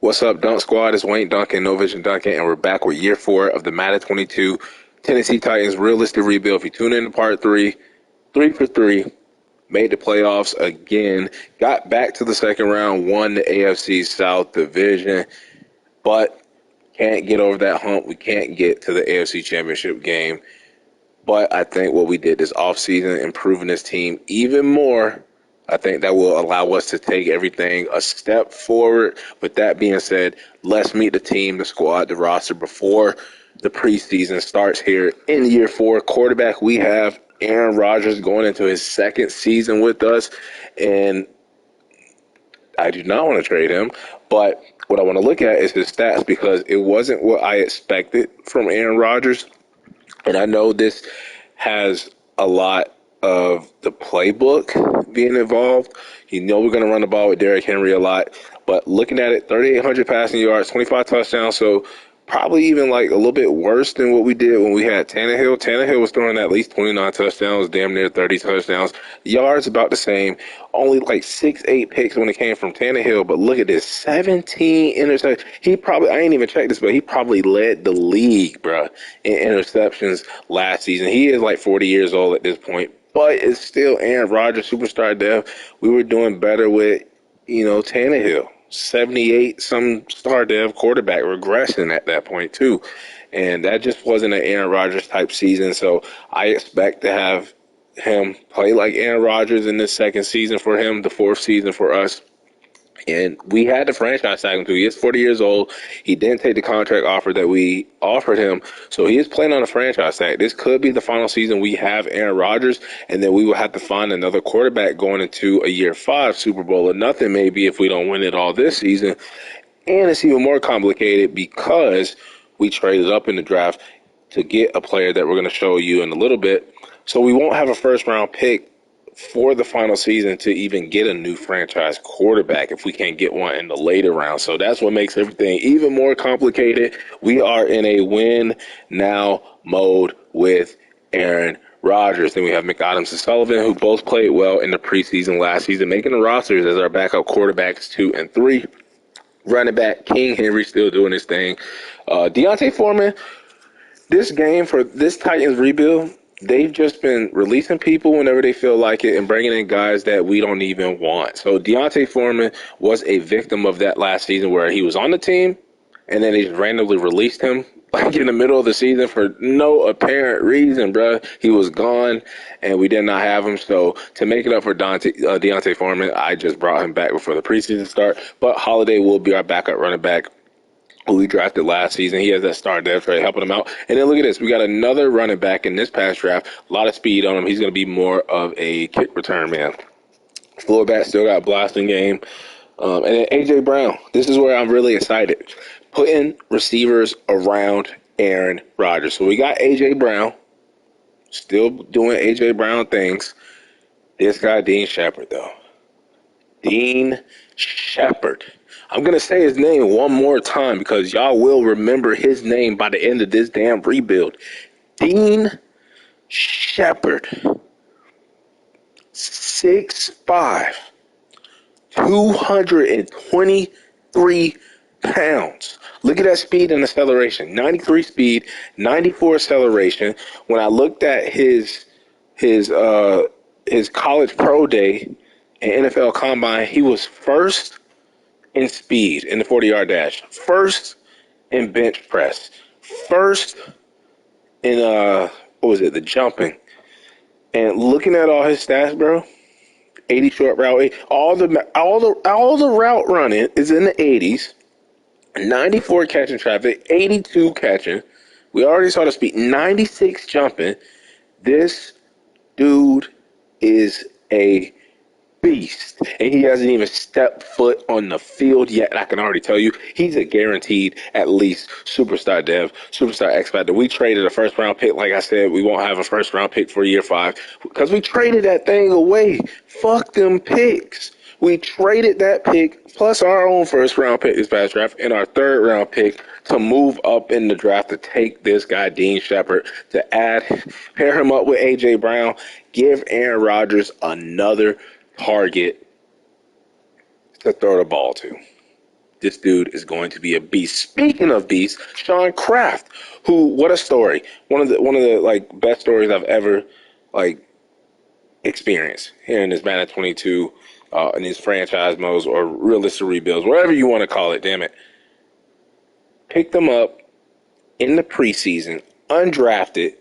What's up, Dunk Squad? It's Wayne Duncan, No Vision Duncan, and we're back with year 4 of the Madden 22 Tennessee Titans realistic rebuild. If you tune in to part 3, 3 for 3, made the playoffs again, got back to the second round, won the AFC South Division, but can't get over that hump. We can't get to the AFC Championship game. But I think what we did this offseason, improving this team even more, I think that will allow us to take everything a step forward. With that being said, let's meet the team, the squad, the roster before the preseason starts here in year 4. Quarterback, we have Aaron Rodgers going into his second season with us, and I do not want to trade him, but what I want to look at is his stats because it wasn't what I expected from Aaron Rodgers. And I know this has a lot of the playbook being involved. You know we're going to run the ball with Derrick Henry a lot. But looking at it, 3,800 passing yards, 25 touchdowns. So probably even like a little bit worse than what we did when we had Tannehill. Tannehill was throwing at least 29 touchdowns, damn near 30 touchdowns. Yards about the same. Only like 6-8 picks when it came from Tannehill. But look at this, 17 interceptions. He probably, I ain't even checked this, but he probably led the league, bro, in interceptions last season. He is like 40 years old at this point. But it's still Aaron Rodgers, superstar dev. We were doing better with, Tannehill. 78 some star dev quarterback regression at that point too, and that just wasn't an Aaron Rodgers type season. So I expect to have him play like Aaron Rodgers in this second season for him, the fourth season for us. And we had to franchise tag him too. He is 40 years old. He didn't take the contract offer that we offered him. So he is playing on a franchise tag. This could be the final season we have Aaron Rodgers, and then we will have to find another quarterback going into a year 5 Super Bowl or nothing maybe if we don't win it all this season. And it's even more complicated because we traded up in the draft to get a player that we're going to show you in a little bit. So we won't have a first-round pick for the final season to even get a new franchise quarterback if we can't get one in the later round. So that's what makes everything even more complicated. We are in a win now mode with Aaron Rodgers. Then we have McAdams and Sullivan, who both played well in the preseason last season, making the rosters as our backup quarterbacks 2 and 3. Running back King Henry still doing his thing. D'Onta Foreman, this game for this Titans rebuild, they've just been releasing people whenever they feel like it and bringing in guys that we don't even want. So D'Onta Foreman was a victim of that last season where he was on the team and then they just randomly released him like in the middle of the season for no apparent reason, bro. He was gone and we did not have him. So to make it up for D'Onta Foreman, I just brought him back before the preseason start. But Holiday will be our backup running back, who we drafted last season. He has that star depth trade helping him out. And then look at this. We got another running back in this past draft. A lot of speed on him. He's going to be more of a kick return man. Fullback still got blasting game. And then A.J. Brown. This is where I'm really excited. Putting receivers around Aaron Rodgers. So we got A.J. Brown. Still doing A.J. Brown things. This guy, Dean Sheppard, though. Dean Sheppard. I'm going to say his name one more time because y'all will remember his name by the end of this damn rebuild. Dean Sheppard. 6'5", 223 pounds. Look at that speed and acceleration. 93 speed, 94 acceleration. When I looked at his college pro day and NFL combine, he was first in speed in the 40-yard dash, first in bench press, first in the jumping. And looking at all his stats, bro, 80 short route, all the route running is in the 80s, 94 catching traffic, 82 catching. We already saw the speed, 96 jumping. This dude is a beast, and he hasn't even stepped foot on the field yet. I can already tell you he's a guaranteed at least superstar dev, superstar X Factor. We traded a first round pick. Like I said, we won't have a first round pick for year 5 because we traded that thing away. Fuck them picks. We traded that pick plus our own first round pick this past draft and our third round pick to move up in the draft to take this guy Dean Sheppard, to pair him up with A.J. Brown, give Aaron Rodgers another target to throw the ball to. This dude is going to be a beast. Speaking of beasts, Sean Kraft, who, what a story. One of the like best stories I've ever like experienced here in this Madden 22, in these franchise modes or realistic rebuilds, whatever you want to call it, damn it. Picked them up in the preseason, undrafted,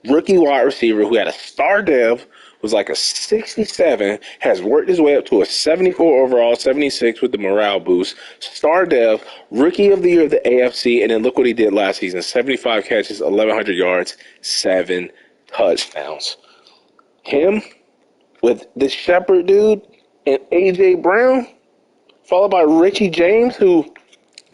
rookie wide receiver who had a star dev, was like a 67, has worked his way up to a 74 overall, 76 with the morale boost, star dev, rookie of the year of the AFC, and then look what he did last season, 75 catches, 1,100 yards, 7 touchdowns. Him with the Sheppard dude and A.J. Brown, followed by Richie James, who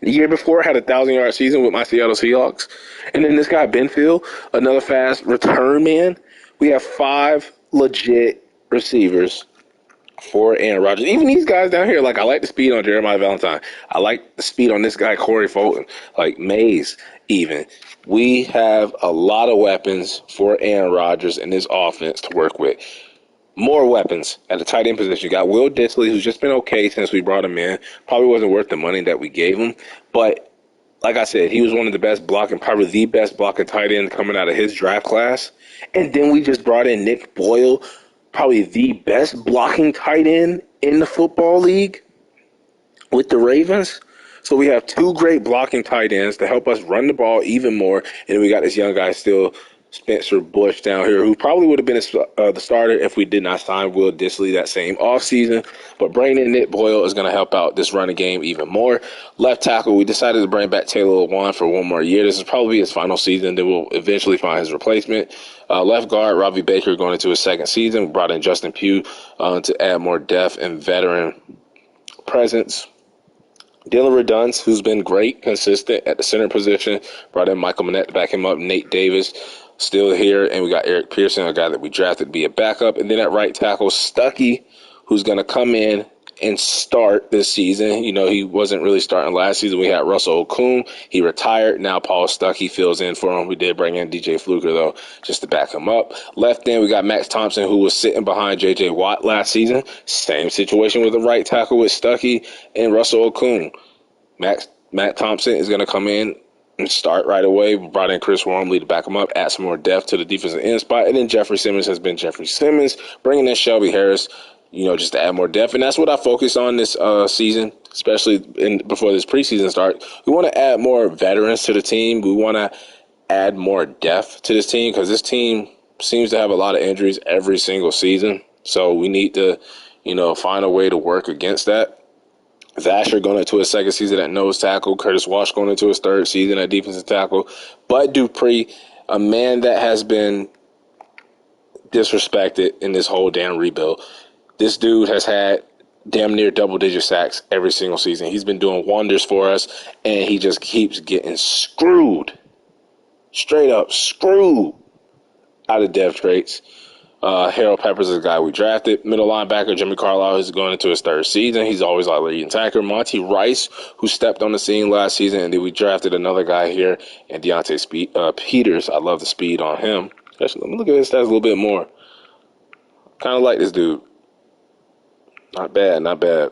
the year before had a 1,000-yard season with my Seattle Seahawks. And then this guy, Benfield, another fast return man. We have 5 legit receivers for Aaron Rodgers. Even these guys down here, like I like the speed on Jeremiah Valentine. I like the speed on this guy, Corey Fulton, like Mays even. We have a lot of weapons for Aaron Rodgers in this offense to work with. More weapons at the tight end position. You got Will Dissly, who's just been okay since we brought him in. Probably wasn't worth the money that we gave him. But like I said, he was one of the best blocking, probably the best blocking tight end coming out of his draft class. And then we just brought in Nick Boyle, probably the best blocking tight end in the football league with the Ravens. So we have 2 great blocking tight ends to help us run the ball even more. And we got this young guy still, Spencer Bush down here, who probably would have been the starter if we did not sign Will Dissly that same offseason. But bringing in Nick Boyle is going to help out this running game even more. Left tackle, we decided to bring back Taylor Lewan for 1 more year. This is probably his final season. Then we'll eventually find his replacement. Left guard, Robbie Baker going into his 2nd season. We brought in Justin Pugh to add more depth and veteran presence. Dylan Redunce, who's been great, consistent at the center position. Brought in Michael Manette to back him up. Nate Davis still here. And we got Eric Pearson, a guy that we drafted to be a backup. And then at right tackle, Stuckey, who's going to come in and start this season. You know, he wasn't really starting last season. We had Russell Okung. He retired. Now Paul Stuckey fills in for him. We did bring in DJ Fluker, though, just to back him up. Left end, we got Max Thompson, who was sitting behind J.J. Watt last season. Same situation with the right tackle with Stuckey and Russell Okung. Matt Thompson is going to come in and start right away. We brought in Chris Wormley to back him up, add some more depth to the defensive end spot. And then Jeffrey Simmons has been Jeffrey Simmons, bringing in Shelby Harris, you know, just to add more depth. And that's what I focus on this season, especially before this preseason starts. We want to add more veterans to the team. We want to add more depth to this team because this team seems to have a lot of injuries every single season. So we need to, you know, find a way to work against that. Vasher going into his 2nd season at nose tackle. Curtis Walsh going into his 3rd season at defensive tackle. Bud Dupree, a man that has been disrespected in this whole damn rebuild. This dude has had damn near double-digit sacks every single season. He's been doing wonders for us, and he just keeps getting screwed. Straight up screwed out of depth traits. Harold Peppers is the guy we drafted. Middle linebacker, Jimmy Carlyle, is going into his 3rd season. He's always our leading tackler. Monty Rice, who stepped on the scene last season, and then we drafted another guy here, and Deontay Peters. I love the speed on him. Let me look at his stats a little bit more. Kind of like this dude. Not bad.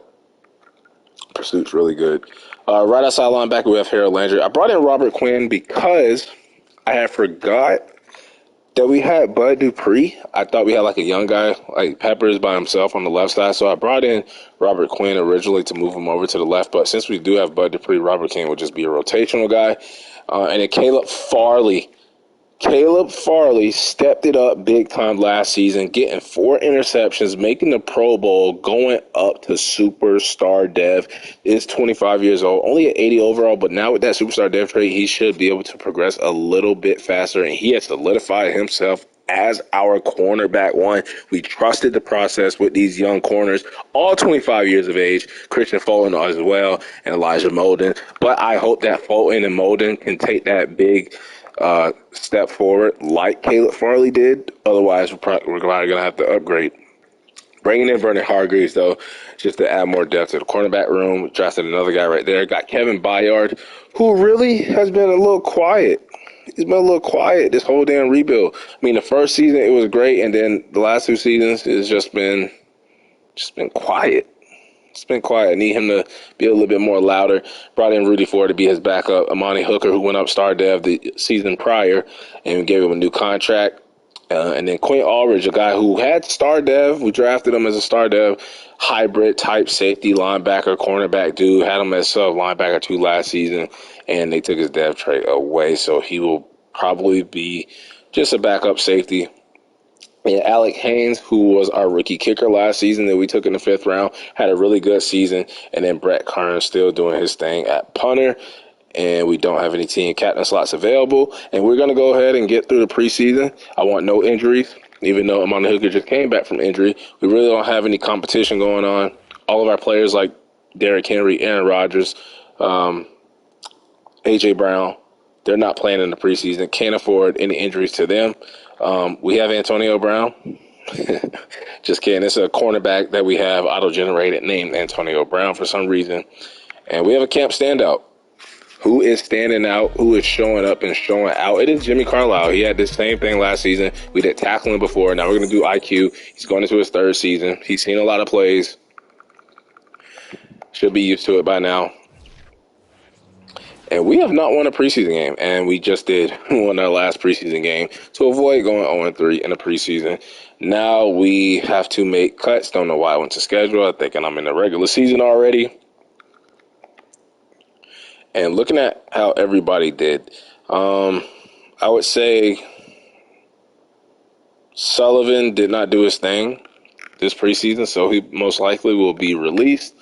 Pursuit's really good. Right outside linebacker, we have Harold Landry. I brought in Robert Quinn because I had forgot that we had Bud Dupree. I thought we had like a young guy, like Peppers by himself on the left side. So I brought in Robert Quinn originally to move him over to the left. But since we do have Bud Dupree, Robert Quinn will just be a rotational guy. And then Caleb Farley. Caleb Farley stepped it up big time last season, getting 4 interceptions, making the Pro Bowl, going up to superstar dev. Is 25 years old, only at 80 overall, but now with that superstar dev trait, he should be able to progress a little bit faster, and he has solidified himself as our cornerback 1. We trusted the process with these young corners, all 25 years of age, Christian Fulton as well, and Elijah Molden. But I hope that Fulton and Molden can take that big step forward like Caleb Farley did. Otherwise, we're probably going to have to upgrade. Bringing in Vernon Hargreaves, though, just to add more depth to the cornerback room. We drafted another guy right there. Got Kevin Byard, who really has been a little quiet. He's been a little quiet this whole damn rebuild. I mean, the first season, it was great, and then the last 2 seasons has just been quiet. It's been quiet. I need him to be a little bit more louder. Brought in Rudy Ford to be his backup. Amani Hooker, who went up star dev the season prior, and gave him a new contract. And then Quinn Aldridge, a guy who had star dev. We drafted him as a star dev hybrid type safety linebacker, cornerback dude. Had him as sub linebacker 2 last season, and they took his dev trait away. So he will probably be just a backup safety. And Alec Haynes, who was our rookie kicker last season that we took in the 5th round, had a really good season. And then Brett Kearns still doing his thing at punter. And we don't have any team captain slots available. And we're going to go ahead and get through the preseason. I want no injuries, even though Amani Hooker just came back from injury. We really don't have any competition going on. All of our players like Derrick Henry, Aaron Rodgers, A.J. Brown, they're not playing in the preseason. Can't afford any injuries to them. We have Antonio Brown. Just kidding. It's a cornerback that we have auto-generated named Antonio Brown for some reason. And we have a camp standout. Who is standing out, who is showing up and showing out? It is Jimmy Carlyle. He had this same thing last season. We did tackling before. Now we're going to do IQ. He's going into his 3rd season. He's seen a lot of plays. Should be used to it by now. And we have not won a preseason game, and we just did won our last preseason game to avoid going 0-3 in the preseason. Now we have to make cuts. Don't know why I went to schedule. I'm thinking I'm in the regular season already. And looking at how everybody did, I would say Sullivan did not do his thing this preseason, so he most likely will be released.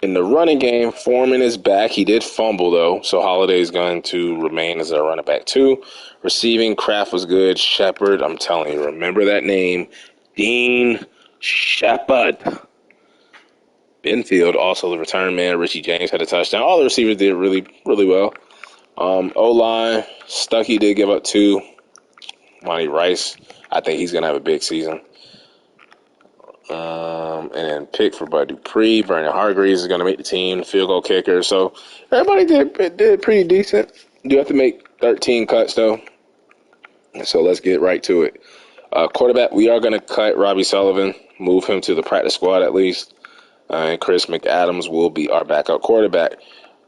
In the running game, Foreman is back. He did fumble, though, so Holiday is going to remain as a running back, too. Receiving, Kraft was good. Sheppard, I'm telling you, remember that name. Dean Sheppard. Benfield, also the return man. Richie James had a touchdown. All the receivers did really, really well. O-line, Stuckey did give up 2. Monty Rice, I think he's going to have a big season. And then pick for Bud Dupree. Vernon Hargreaves is going to make the team. Field goal kicker. So everybody did pretty decent. You have to make 13 cuts, though. So let's get right to it. Quarterback, we are going to cut Robbie Sullivan. Move him to the practice squad at least. And Chris McAdams will be our backup quarterback.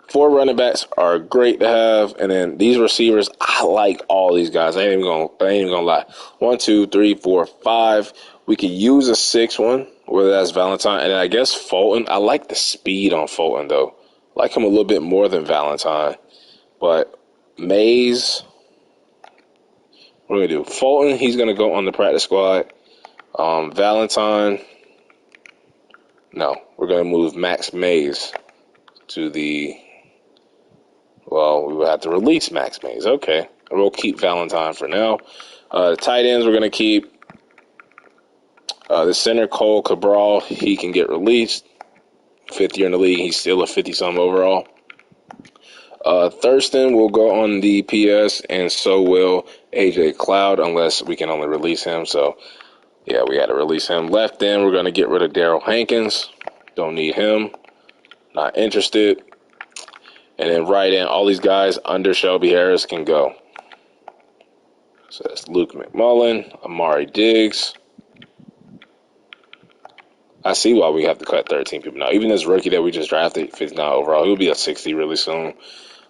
4 running backs are great to have. And then these receivers, I like all these guys. I ain't even gonna lie. 1, 2, 3, 4, 5. We could use a 6th one, whether that's Valentine. And I guess Fulton. I like the speed on Fulton, though. I like him a little bit more than Valentine. But Mays, what are we going to do? Fulton, he's going to go on the practice squad. Valentine, no. We're going to move Max Mays to the, well, we will have to release Max Mays. Okay. We'll keep Valentine for now. The tight ends, we're going to keep the center, Cole Cabral. He can get released. 5th year in the league. He's still a 50-some overall. Thurston will go on the PS, and so will AJ Cloud, unless we can only release him. So, yeah, we got to release him. Left end, we're going to get rid of Daryl Hankins. Don't need him. Not interested. And then right end, all these guys under Shelby Harris can go. So that's Luke McMullen, Amari Diggs. I see why we have to cut 13 people now. Even this rookie that we just drafted, 59 overall, he'll be a 60 really soon.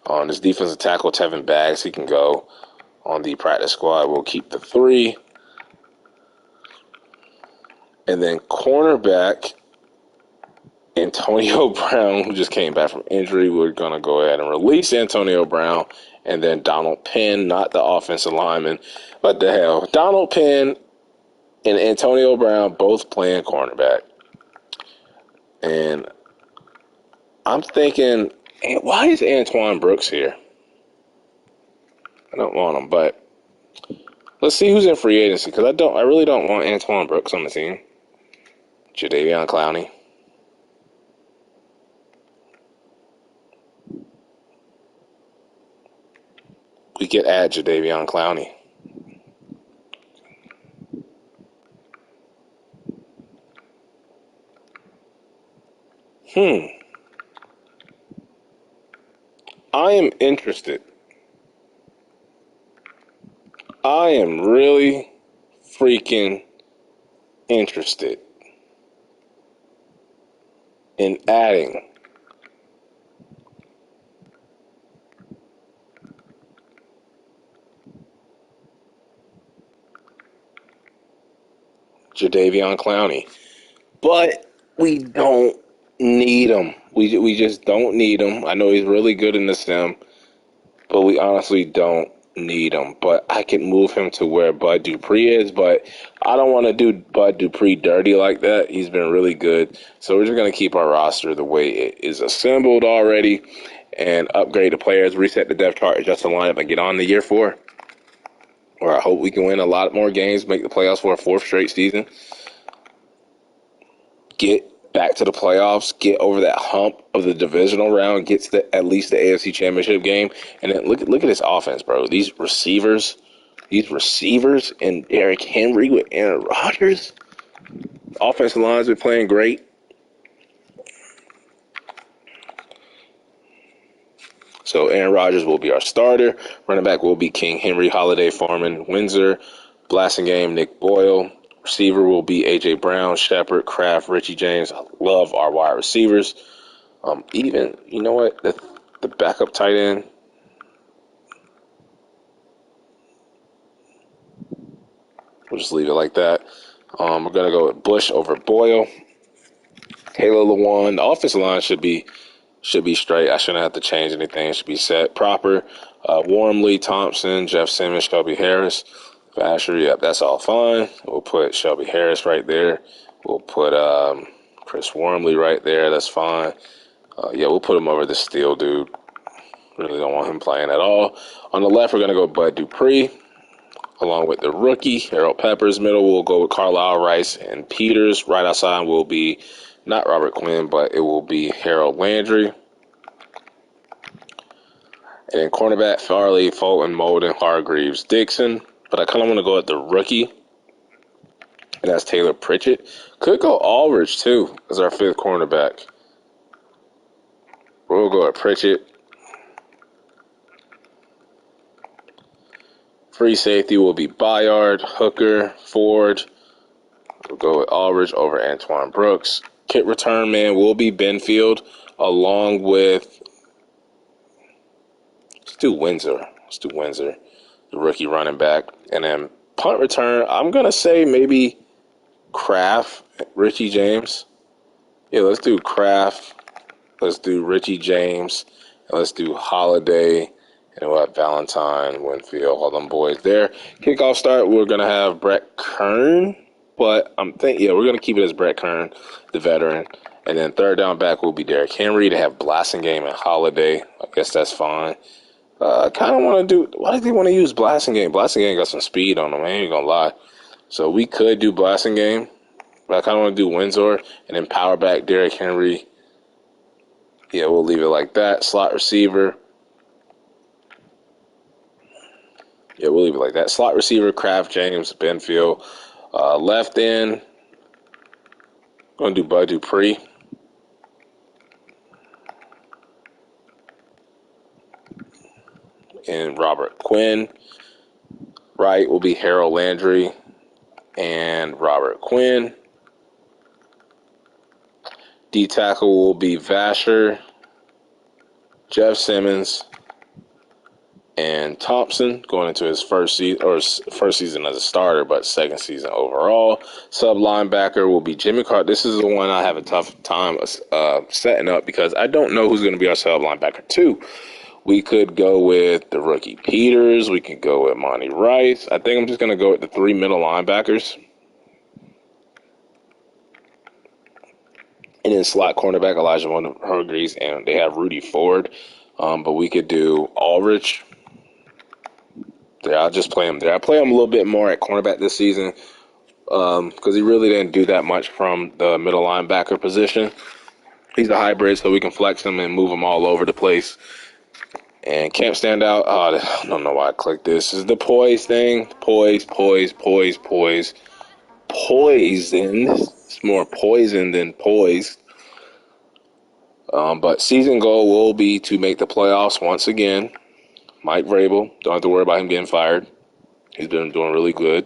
On this defensive tackle, Tevin Baggs, he can go on the practice squad. We'll keep the 3. And then cornerback, Antonio Brown, who just came back from injury. We're going to go ahead and release Antonio Brown. And then Donald Penn, not the offensive lineman. What the hell? Donald Penn and Antonio Brown both playing cornerback. And I'm thinking, why is Antoine Brooks here? I don't want him, but let's see who's in free agency, because I really don't want Antoine Brooks on the team. Jadeveon Clowney. We could add Jadeveon Clowney. I am interested. I am really freaking interested in adding Jadeveon Clowney. But we don't need him. We just don't need him. I know he's really good in the sim, but we honestly don't need him. But I can move him to where Bud Dupree is, but I don't want to do Bud Dupree dirty like that. He's been really good. So we're just going to keep our roster the way it is assembled already and upgrade the players, reset the depth chart, adjust the lineup, and get on to year 4. Or I hope we can win a lot more games, make the playoffs for a 4th straight season. Get back to the playoffs, get over that hump of the divisional round, get to at least the AFC Championship game, and then look at this offense, bro. These receivers, and Derrick Henry with Aaron Rodgers. Offensive line's been playing great. So Aaron Rodgers will be our starter. Running back will be King Henry, Holiday, Foreman, Windsor, Blasingame, Nick Boyle. Receiver will be A.J. Brown, Sheppard, Kraft, Richie James. I love our wide receivers. Even, you know what, the backup tight end, we'll just leave it like that. We're going to go with Bush over Boyle. Taylor Lewan. The offensive line should be straight. I shouldn't have to change anything. It should be set proper. Wormley, Thompson, Jeff Simmons, Shelby Harris. Vasher, yep, that's all fine. We'll put Shelby Harris right there. We'll put Chris Wormley right there. That's fine. We'll put him over the Steel dude. Really don't want him playing at all. On the left, we're going to go Bud Dupree, along with the rookie, Harold Peppers. Middle, we'll go with Carlyle, Rice, and Peters. Right outside will be not Robert Quinn, but it will be Harold Landry. And then cornerback, Farley, Fulton, Molden, Hargreaves, Dixon. But I kind of want to go at the rookie, and that's Taylor Pritchett. Could go Aldridge, too, as our 5th cornerback. We'll go at Pritchett. Free safety will be Bayard, Hooker, Ford. We'll go with Aldridge over Antoine Brooks. Kit return man will be Benfield, along with, let's do Windsor, the rookie running back. And then punt return, I'm going to say maybe Kraft, Richie James. Yeah, let's do Kraft. Let's do Richie James. And let's do Holiday. And we'll have Valentine, Winfield, all them boys there. Kickoff start, we're going to have Brett Kern. But I'm thinking, we're going to keep it as Brett Kern, the veteran. And then third down back will be Derrick Henry to have Blasingame and Holiday. I guess that's fine. I kind of want to do, why do they want to use Blasingame? Blasingame got some speed on him, I ain't going to lie. So we could do Blasingame, but I kind of want to do Windsor and then power back Derrick Henry. Yeah, we'll leave it like that. Slot receiver. Yeah, we'll leave it like that. Slot receiver, Kraft, James, Benfield. Left end, going to do Bud Dupree. And Robert Quinn. Right will be Harold Landry and Robert Quinn. D tackle will be Vasher, Jeff Simmons, and Thompson, going into his first season as a starter, but second season overall. Sub linebacker will be Jimmy Carter. This is the one I have a tough time setting up because I don't know who's going to be our sub linebacker too. We could go with the rookie Peters. We could go with Monty Rice. I think I'm just going to go with the 3 middle linebackers. And then slot cornerback Elijah Hargreaves, and they have Rudy Ford. But we could do Aldridge. There, I'll just play him there. I play him a little bit more at cornerback this season because he really didn't do that much from the middle linebacker position. He's a hybrid, so we can flex him and move him all over the place. And can't stand out. I don't know why I clicked this. This is the poise thing. Poise. Poisoned. It's more poison than poise. But season goal will be to make the playoffs once again. Mike Vrabel, don't have to worry about him getting fired. He's been doing really good.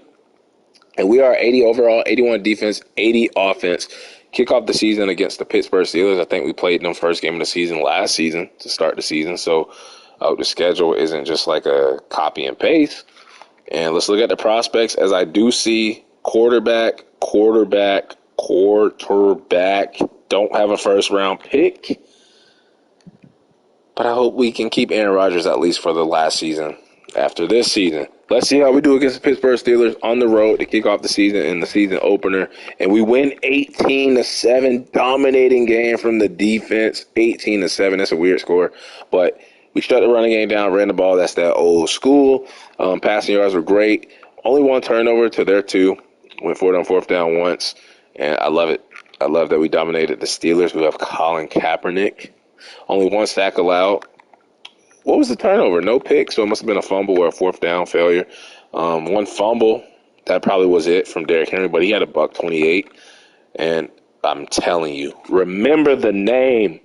And we are 80 overall, 81 defense, 80 offense. kick off the season against the Pittsburgh Steelers. I think we played them first game of the season last season to start the season. So the schedule isn't just like a copy and paste. And let's look at the prospects, as I do see quarterback. Don't have a first-round pick. But I hope we can keep Aaron Rodgers at least for the last season after this season. Let's see how we do against the Pittsburgh Steelers on the road to kick off the season in the season opener. And we win 18-7, dominating game from the defense. 18-7, that's a weird score. But we shut the running game down, ran the ball. That's that old school. Passing yards were great. Only one turnover to their two. Went for it on fourth down once. And I love it. I love that we dominated the Steelers, who have Colin Kaepernick. Only one sack allowed. What was the turnover? No pick, so it must have been a fumble or a fourth down failure. One fumble, that probably was it from Derrick Henry, but he had a $128. And I'm telling you, remember the name.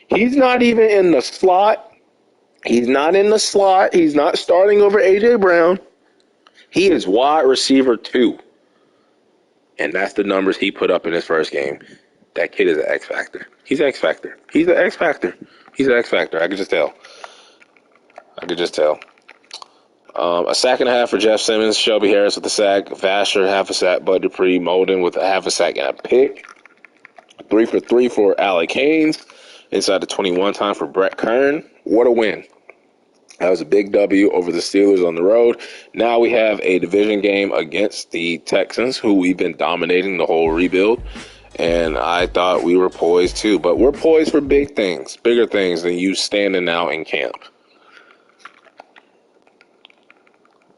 He's not even in the slot. He's not in the slot. He's not starting over A.J. Brown. He is wide receiver 2. And that's the numbers he put up in his first game. That kid is an X Factor. He's an X Factor. He's an X Factor. He's an X Factor. I could just tell. A sack and a half for Jeff Simmons. Shelby Harris with a sack. Vasher, half a sack. Bud Dupree, Molden with a half a sack and a pick. 3 for 3 for Alec Haynes. Inside the 21 time for Brett Kern. What a win. That was a big W over the Steelers on the road. Now we have a division game against the Texans, who we've been dominating the whole rebuild. And I thought we were poised too. But we're poised for big things, bigger things than you standing out in camp.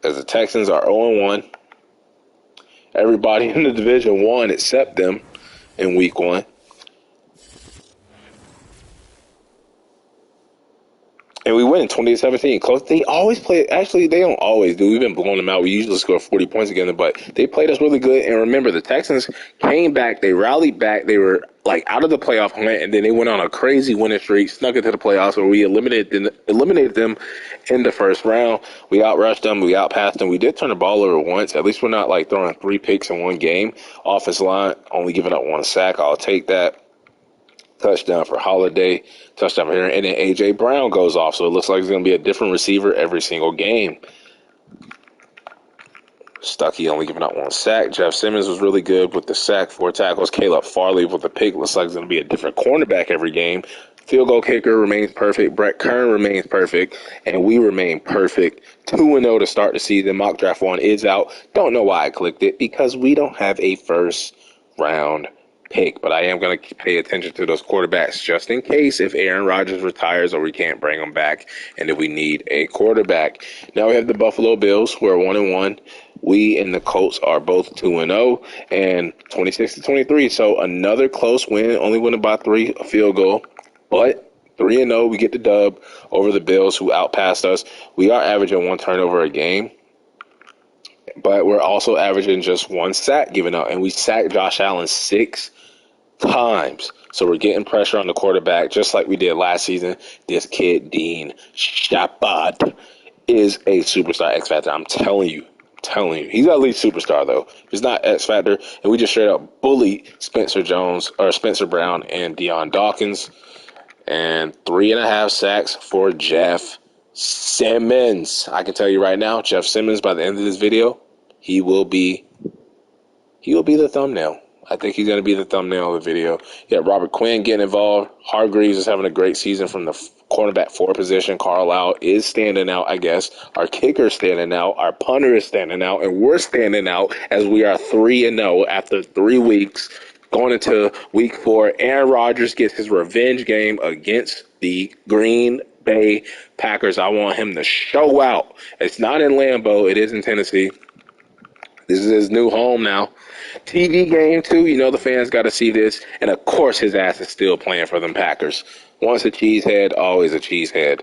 As the Texans are 0-1. Everybody in the division won except them in week 1. And we win 20-17. Close. They always play. Actually, they don't always do. We've been blowing them out. We usually score 40 points against them, but they played us really good. And remember, the Texans came back. They rallied back. They were like out of the playoff hunt, and then they went on a crazy winning streak, snuck into the playoffs, where we eliminated them in the first round. We outrushed them. We outpassed them. We did turn the ball over once. At least we're not like throwing 3 picks in one game. Offensive line only giving up 1 sack. I'll take that. Touchdown for Holiday, touchdown for Henry, and then A.J. Brown goes off. So it looks like it's going to be a different receiver every single game. Stuckey only giving out 1 sack. Jeff Simmons was really good with the sack, 4 tackles. Caleb Farley with the pick. Looks like it's going to be a different cornerback every game. Field goal kicker remains perfect. Brett Kern remains perfect. And we remain perfect. 2-0 to start the season. Mock Draft 1 is out. Don't know why I clicked it, because we don't have a first round pick, but I am going to pay attention to those quarterbacks just in case if Aaron Rodgers retires or we can't bring him back and if we need a quarterback. Now we have the Buffalo Bills, who are 1-1. We and the Colts are both 2-0 and 26-23. So another close win, only winning by 3, a field goal, but 3-0. We get the dub over the Bills, who outpassed us. We are averaging 1 turnover a game, but we're also averaging just 1 sack given up, and we sacked Josh Allen 6 times. So we're getting pressure on the quarterback just like we did last season. This kid, Dean Sheppard, is a superstar X Factor. I'm telling you. He's at least superstar, though. He's not X Factor. And we just straight up bullied Spencer Brown and Deion Dawkins. And 3.5 sacks for Jeff Simmons. I can tell you right now, Jeff Simmons, by the end of this video, he will be the thumbnail. I think he's going to be the thumbnail of the video. Yeah, Robert Quinn getting involved. Hargreaves is having a great season from the cornerback 4 position. Carlyle is standing out, I guess. Our kicker is standing out. Our punter is standing out. And we're standing out as we are 3-0 after 3 weeks. Going into week 4, Aaron Rodgers gets his revenge game against the Green Bay Packers. I want him to show out. It's not in Lambeau. It is in Tennessee. This is his new home now. TV game, too. You know the fans got to see this. And, of course, his ass is still playing for them Packers. Once a cheesehead, always a cheesehead.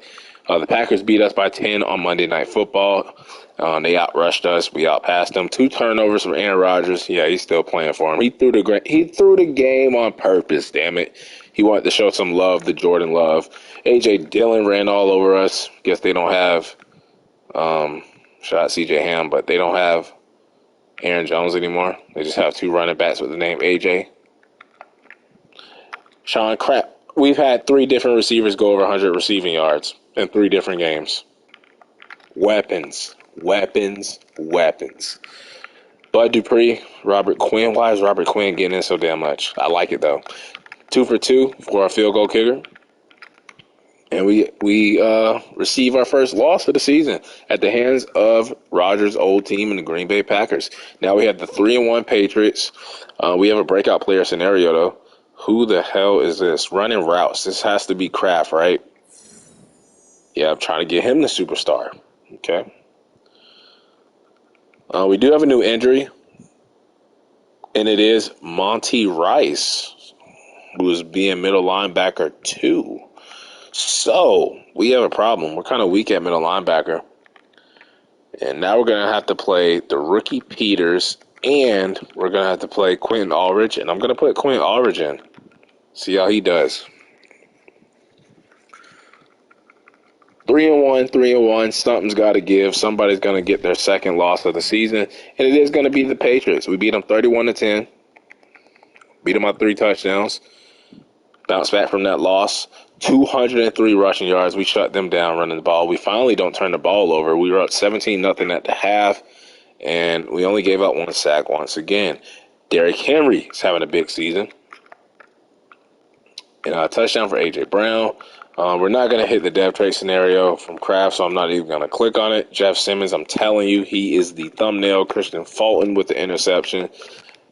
The Packers beat us by 10 on Monday Night Football. They outrushed us. We outpassed them. 2 turnovers from Aaron Rodgers. Yeah, he's still playing for him. He threw the game on purpose, damn it. He wanted to show some love to Jordan Love. A.J. Dillon ran all over us. Guess they don't have shout out C.J. Ham, but they don't have Aaron Jones anymore. They just have 2 running backs with the name A.J. Sean Crap. We've had 3 different receivers go over 100 receiving yards in 3 different games. Weapons. Bud Dupree, Robert Quinn. Why is Robert Quinn getting in so damn much? I like it, though. 2 for 2 for our field goal kicker. And we receive our first loss of the season at the hands of Rodgers' old team and the Green Bay Packers. Now we have the 3-1 Patriots. We have a breakout player scenario, though. Who the hell is this? Running routes. This has to be Kraft, right? Yeah, I'm trying to get him the superstar. Okay. We do have a new injury, and it is Monty Rice, who is being middle linebacker 2. So we have a problem. We're kind of weak at middle linebacker. And now we're going to have to play the rookie Peters, and we're going to have to play Quentin Ulrich, and I'm going to put Quentin Ulrich in. See how he does. 3-1. Something's got to give. Somebody's going to get their second loss of the season, and it is going to be the Patriots. We beat them 31-10. Beat them by 3 touchdowns. Bounce back from that loss. 203 rushing yards. We shut them down running the ball. We finally don't turn the ball over. We were up 17-0 at the half, and we only gave up 1 sack once again. Derrick Henry is having a big season. And a touchdown for A.J. Brown. We're not going to hit the depth trade scenario from Kraft, so I'm not even going to click on it. Jeff Simmons, I'm telling you, he is the thumbnail. Christian Fulton with the interception.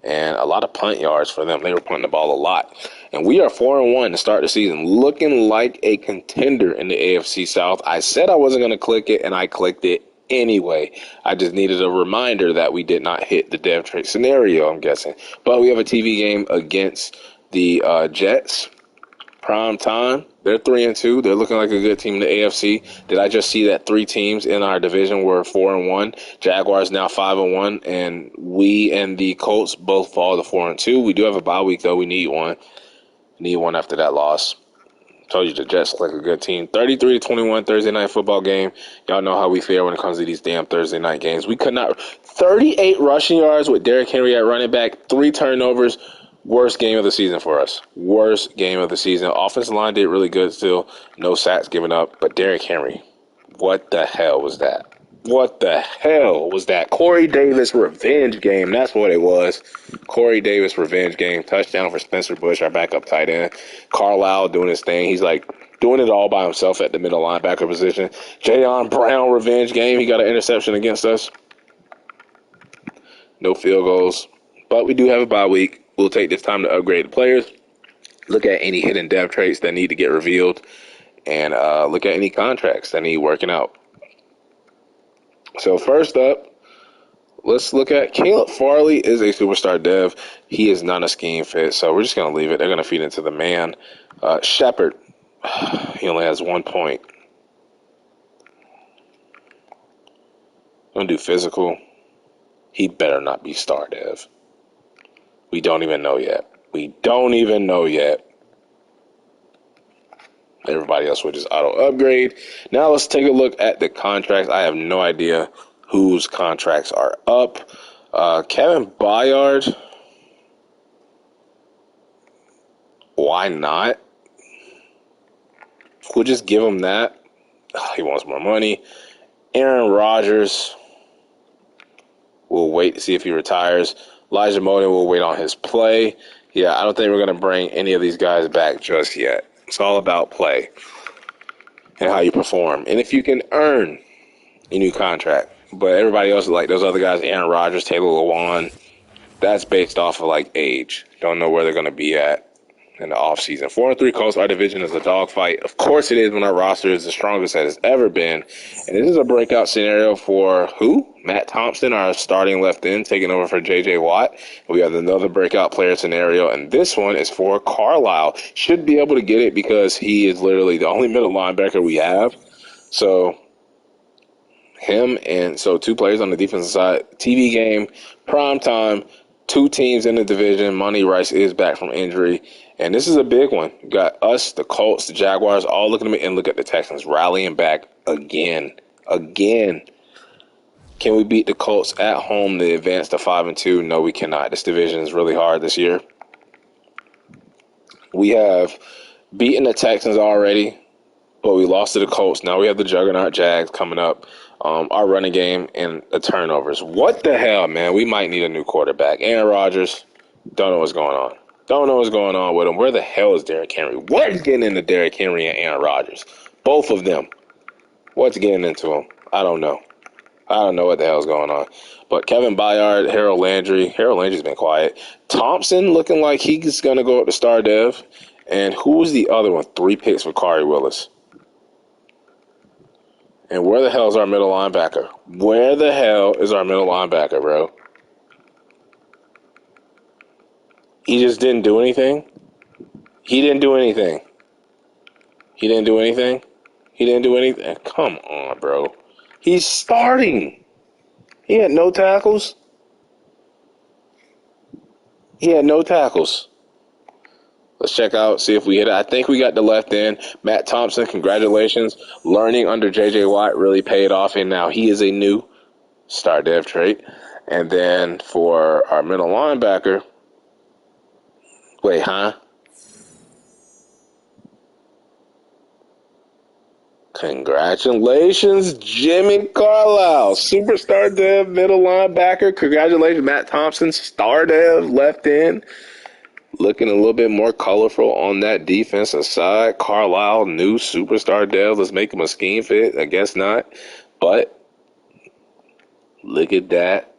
And a lot of punt yards for them. They were punting the ball a lot. And we are 4-1 to start the season, looking like a contender in the AFC South. I said I wasn't going to click it, and I clicked it anyway. I just needed a reminder that we did not hit the depth trade scenario, I'm guessing. But we have a TV game against the Jets. Prime time. They're 3-2. They're looking like a good team in the AFC. Did I just see that 3 teams in our division were 4-1? Jaguars now 5-1, and we and the Colts both fall to 4-2. We do have a bye week though. We need one. Need one after that loss. Told you the Jets look like a good team. 33-21 Thursday night football game. Y'all know how we fare when it comes to these damn Thursday night games. We could not. 38 rushing yards with Derrick Henry at running back. 3 turnovers. Worst game of the season for us. Worst game of the season. Offensive line did really good still. No sacks given up. But Derrick Henry, what the hell was that? What the hell was that? Corey Davis revenge game. That's what it was. Corey Davis revenge game. Touchdown for Spencer Bush, our backup tight end. Carlyle doing his thing. He's like doing it all by himself at the middle linebacker position. Jayon Brown revenge game. He got an interception against us. No field goals. But we do have a bye week. We'll take this time to upgrade the players, look at any hidden depth traits that need to get revealed, and look at any contracts that need working out. So first up, let's look at Caleb Farley is a superstar dev. He is not a scheme fit, so we're just going to leave it. They're going to feed into the man. Sheppard, he only has 1 point. Going to do physical. He better not be star dev. We don't even know yet. Everybody else will just auto upgrade. Now let's take a look at the contracts. I have no idea whose contracts are up. Kevin Byard. Why not? We'll just give him that. He wants more money. Aaron Rodgers. We'll wait to see if he retires. Elijah Moden will wait on his play. Yeah, I don't think we're going to bring any of these guys back just yet. It's all about play and how you perform. And if you can earn a new contract. But everybody else, like those other guys, Aaron Rodgers, Taylor Lewan, that's based off of like age. Don't know where they're going to be at in the offseason. 4-3 Colts, our division is a dogfight. Of course it is when our roster is the strongest that it's ever been. And this is a breakout scenario for who? Matt Thompson, our starting left end, taking over for J.J. Watt. We have another breakout player scenario, and this one is for Carlyle. Should be able to get it because he is literally the only middle linebacker we have. So him and so 2 players on the defensive side. TV game, prime time, 2 teams in the division. Monty Rice is back from injury. And this is a big one. You got us, the Colts, the Jaguars, all looking at me, and look at the Texans rallying back again. Can we beat the Colts at home to advance to 5-2? No, we cannot. This division is really hard this year. We have beaten the Texans already, but we lost to the Colts. Now we have the juggernaut Jags coming up. Our running game and the turnovers. What the hell, man? We might need a new quarterback. Aaron Rodgers, don't know what's going on. Don't know what's going on with him. Where the hell is Derrick Henry? What is getting into Derrick Henry and Aaron Rodgers? Both of them. What's getting into them? I don't know. I don't know what the hell's going on. But Kevin Byard, Harold Landry. Harold Landry's been quiet. Thompson looking like he's going to go up to star dev. And who was the other one? 3 picks for Kari Willis. And where the hell is our middle linebacker? Where the hell is our middle linebacker, bro? He just didn't do anything? He didn't do anything. He didn't do anything? He didn't do anything? Come on, bro. He's starting. He had no tackles. He had no tackles. Let's check out, see if we hit it. I think we got the left end. Matt Thompson, congratulations. Learning under J.J. Watt really paid off, and now he is a new star dev trait. And then for our middle linebacker, wait, huh? Congratulations, Jimmy Carlyle, superstar dev, middle linebacker. Congratulations, Matt Thompson, star dev, left end. Looking a little bit more colorful on that defensive side. Carlyle, new superstar dev. Let's make him a scheme fit. I guess not. But look at that.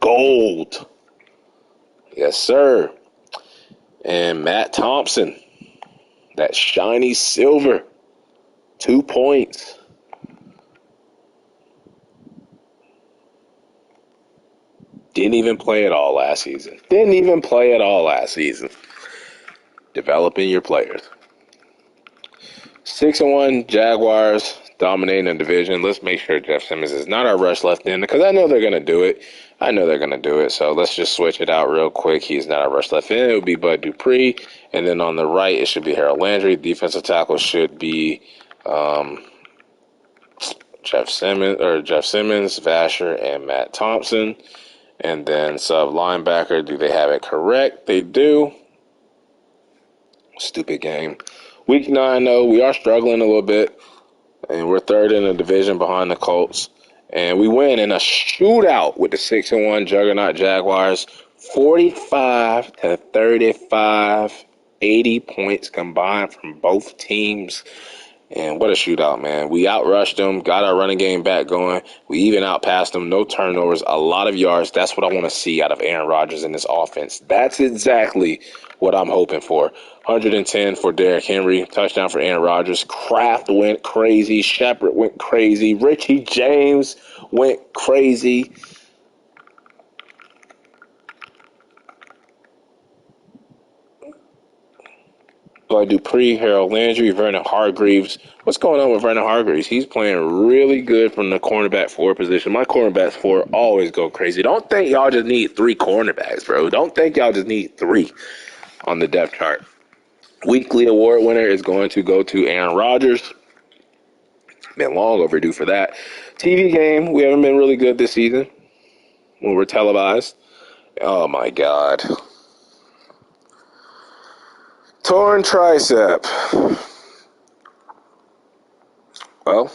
Gold. Yes, sir. And Matt Thompson, that shiny silver. 2 points. Didn't even play at all last season. Developing your players. 6-1 Jaguars dominating the division. Let's make sure Jeff Simmons is not our rush left end because I know they're going to do it. So let's just switch it out real quick. He's not our rush left end. It would be Bud Dupree. And then on the right, it should be Harold Landry. Defensive tackle should be Jeff Simmons, Vasher, and Matt Thompson. And then sub linebacker, do they have it correct? They do. Stupid game. Week 9, though, we are struggling a little bit. And we're third in the division behind the Colts. And we win in a shootout with the 6-1 juggernaut Jaguars. 45-35. 80 points combined from both teams. And what a shootout, man. We outrushed them, got our running game back going. We even outpassed them. No turnovers, a lot of yards. That's what I want to see out of Aaron Rodgers in this offense. That's exactly what I'm hoping for. 110 for Derrick Henry. Touchdown for Aaron Rodgers. Kraft went crazy. Sheppard went crazy. Richie James went crazy. Bud Dupree, Harold Landry, Vernon Hargreaves. What's going on with Vernon Hargreaves? He's playing really good from the cornerback 4 position. My cornerbacks 4 always go crazy. Don't think y'all just need 3 cornerbacks, bro. Don't think y'all just need 3 on the depth chart. Weekly award winner is going to go to Aaron Rodgers. Been long overdue for that. TV game, we haven't been really good this season when we're televised. Oh, my God. Torn tricep. Well,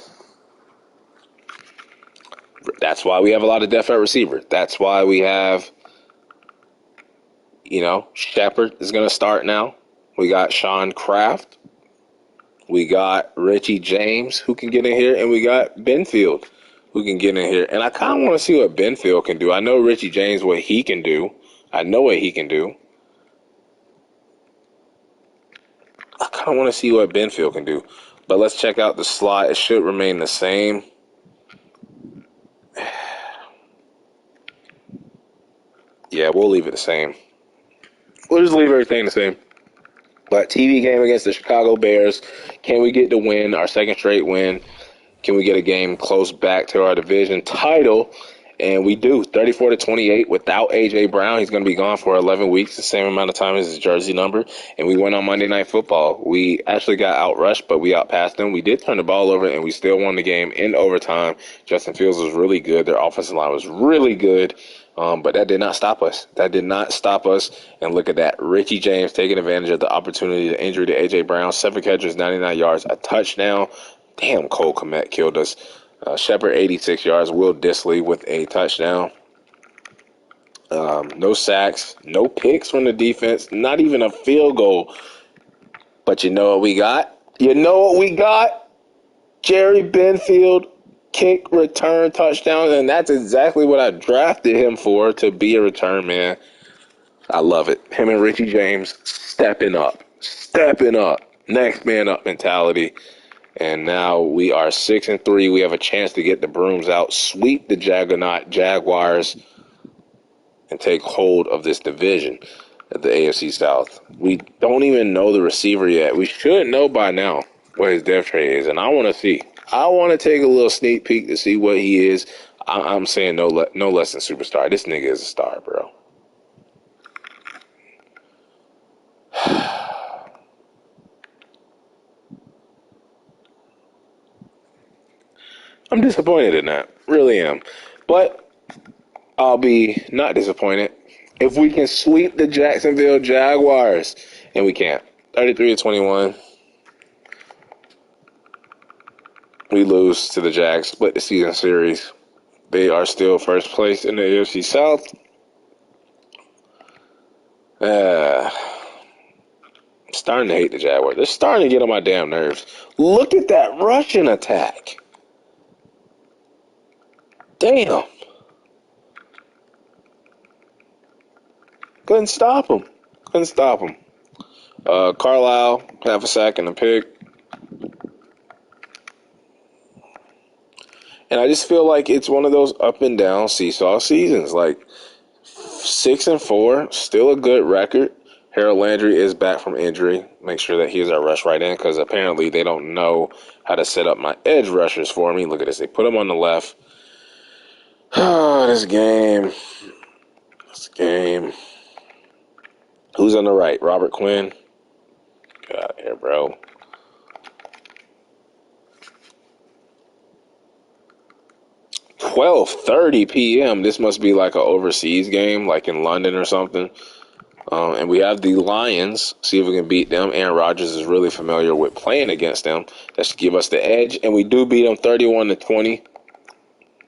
that's why we have a lot of depth at receiver. That's why we have, Sheppard is going to start now. We got Sean Kraft. We got Richie James who can get in here. And we got Benfield who can get in here. And I kind of want to see what Benfield can do. I know Richie James, what he can do. I know what he can do. I kind of want to see what Benfield can do. But let's check out the slot. It should remain the same. Yeah, we'll leave it the same. We'll just leave everything the same. But TV game against the Chicago Bears. Can we get the win, our second straight win? Can we get a game close back to our division title? And we do 34-28 without A.J. Brown. He's going to be gone for 11 weeks, the same amount of time as his jersey number. And we went on Monday Night Football. We actually got outrushed, but we outpassed them. We did turn the ball over, and we still won the game in overtime. Justin Fields was really good. Their offensive line was really good. But that did not stop us. That did not stop us. And look at that. Richie James taking advantage of the opportunity, the injury to A.J. Brown. 7 catches, 99 yards, a touchdown. Damn, Cole Kmet killed us. Sheppard, 86 yards. Will Dissly with a touchdown. No sacks, no picks from the defense, not even a field goal. But you know what we got? You know what we got? Jerry Benfield, kick, return, touchdown. And that's exactly what I drafted him for, to be a return man. I love it. Him and Richie James stepping up. Next man up mentality. And now we are 6-3. We have a chance to get the brooms out, sweep the Juggernaut Jaguars, and take hold of this division at the AFC South. We don't even know the receiver yet. We should know by now what his depth chart is, and I want to see. I want to take a little sneak peek to see what he is. I'm saying no less than superstar. This nigga is a star, bro. I'm disappointed in that. Really am. But I'll be not disappointed if we can sweep the Jacksonville Jaguars. And we can't. 33-21. We lose to the Jags. Split the season series. They are still first place in the AFC South. I'm starting to hate the Jaguars. They're starting to get on my damn nerves. Look at that rushing attack. Damn. Couldn't stop him. Carlyle, half a sack and a pick. And I just feel like it's one of those up and down seesaw seasons. Like 6-4, still a good record. Harold Landry is back from injury. Make sure that he is our rush right in, because apparently they don't know how to set up my edge rushers for me. Look at this. They put him on the left. Oh, this game. Who's on the right? Robert Quinn. Get out of here, bro. $12:30 p.m. This must be like an overseas game, like in London or something. And we have the Lions. See if we can beat them. Aaron Rodgers is really familiar with playing against them. That should give us the edge. And we do beat them 31-20.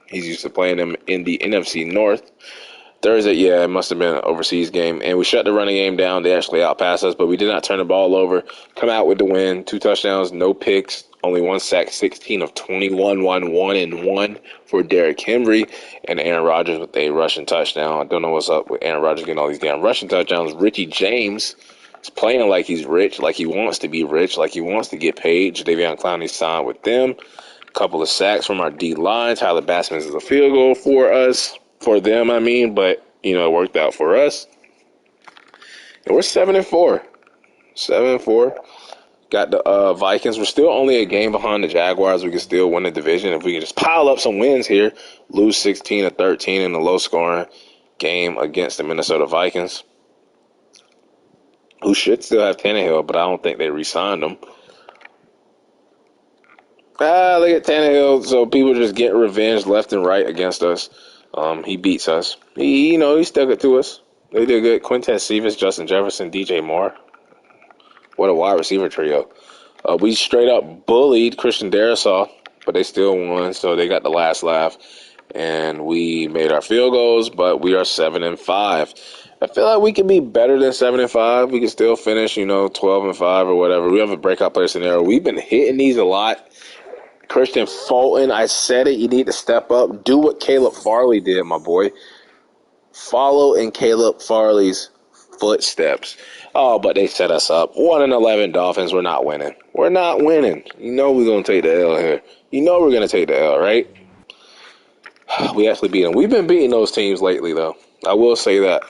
He's used to playing them in the NFC North. Thursday, yeah, it must have been an overseas game. And we shut the running game down. They actually outpassed us, but we did not turn the ball over. Come out with the win. 2 touchdowns, no picks, only 1 sack, 16 of 21, 1 for Derrick Henry. And Aaron Rodgers with a rushing touchdown. I don't know what's up with Aaron Rodgers getting all these damn rushing touchdowns. Richie James is playing like he's rich, like he wants to be rich, like he wants to get paid. Jadeveon Clowney signed with them. Couple of sacks from our D-line. Tyler Bassman is a field goal for us. For them, I mean, but, you know, it worked out for us. And we're 7-4. 7-4. Got the Vikings. We're still only a game behind the Jaguars. We can still win the division if we can just pile up some wins here. Lose 16-13 in the low-scoring game against the Minnesota Vikings, who should still have Tannehill, but I don't think they re-signed him. Look at Tannehill. So people just get revenge left and right against us. He beats us. He stuck it to us. They did good. Quintez Cephas, Justin Jefferson, DJ Moore. What a wide receiver trio. We straight up bullied Christian Darrisaw, but they still won, so they got the last laugh. And we made our field goals, but we are 7-5. I feel like we can be better than 7-5. We can still finish, 12-5 or whatever. We have a breakout player scenario. We've been hitting these a lot. Christian Fulton, I said it. You need to step up. Do what Caleb Farley did, my boy. Follow in Caleb Farley's footsteps. Oh, but they set us up. 1-11 Dolphins. We're not winning. We're not winning. You know we're going to take the L here. You know we're going to take the L, right? We actually beat them. We've been beating those teams lately, though. I will say that.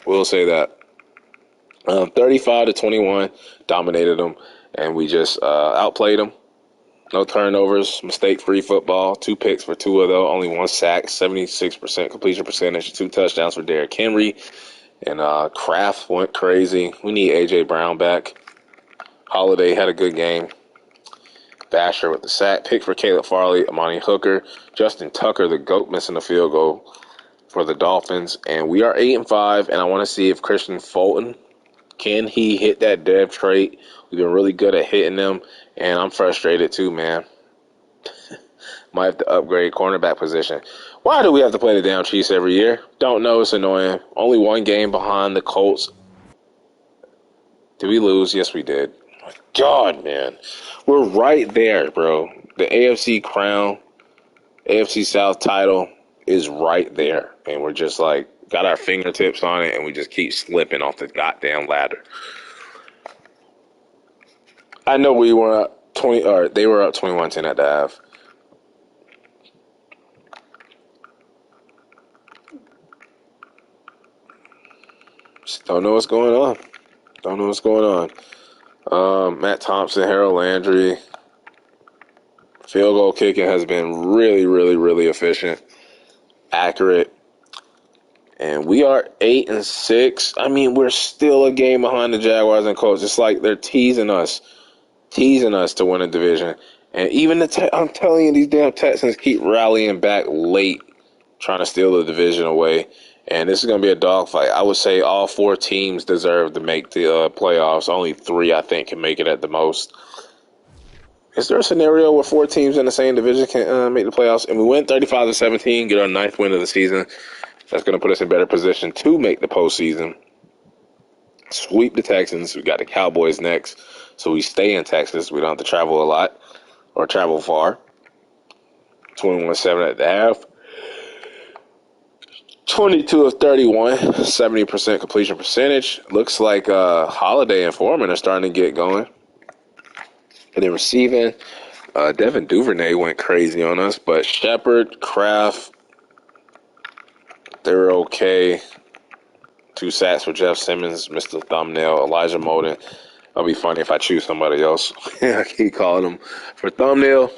35-21, dominated them, and we just outplayed them. No turnovers, mistake-free football. 2 picks for Tua, though. Only 1 sack, 76% completion percentage, 2 touchdowns for Derrick Henry. And Kraft went crazy. We need A.J. Brown back. Holiday had a good game. Basher with the sack. Pick for Caleb Farley, Amani Hooker. Justin Tucker, the GOAT, missing the field goal for the Dolphins. And we are 8-5, and I want to see if Christian Fulton, can he hit that dev trait? We've been really good at hitting them, and I'm frustrated too, man. Might have to upgrade cornerback position. Why do we have to play the damn Chiefs every year? Don't know. It's annoying. Only 1 game behind the Colts. Did we lose? Yes, we did. My God, man. We're right there, bro. The AFC crown, AFC South title is right there. And we're just like, got our fingertips on it, and we just keep slipping off the goddamn ladder. I know we were up 20, or they were up 21-10 at the half. Just don't know what's going on. Don't know what's going on. Matt Thompson, Harold Landry. Field goal kicking has been really, really, really efficient, accurate. And we are 8-6. I mean, we're still a game behind the Jaguars and Colts. It's like they're teasing us to win a division. And even I'm telling you, these damn Texans keep rallying back late, trying to steal the division away. And this is going to be a dogfight. I would say all 4 teams deserve to make the playoffs. Only 3, I think, can make it at the most. Is there a scenario where 4 teams in the same division can make the playoffs? And we win 35-17, get our 9th win of the season. That's going to put us in better position to make the postseason. Sweep the Texans. We got the Cowboys next. So we stay in Texas. We don't have to travel a lot or travel far. 21-7 at the half. 22 of 31, 70% completion percentage. Looks like Holiday and Foreman are starting to get going. And then receiving, Devin Duvernay went crazy on us, but Sheppard, Kraft, they were okay. 2 sacks for Jeff Simmons, Mr. Thumbnail, Elijah Molden. It'll be funny if I choose somebody else. I keep calling him for Thumbnail.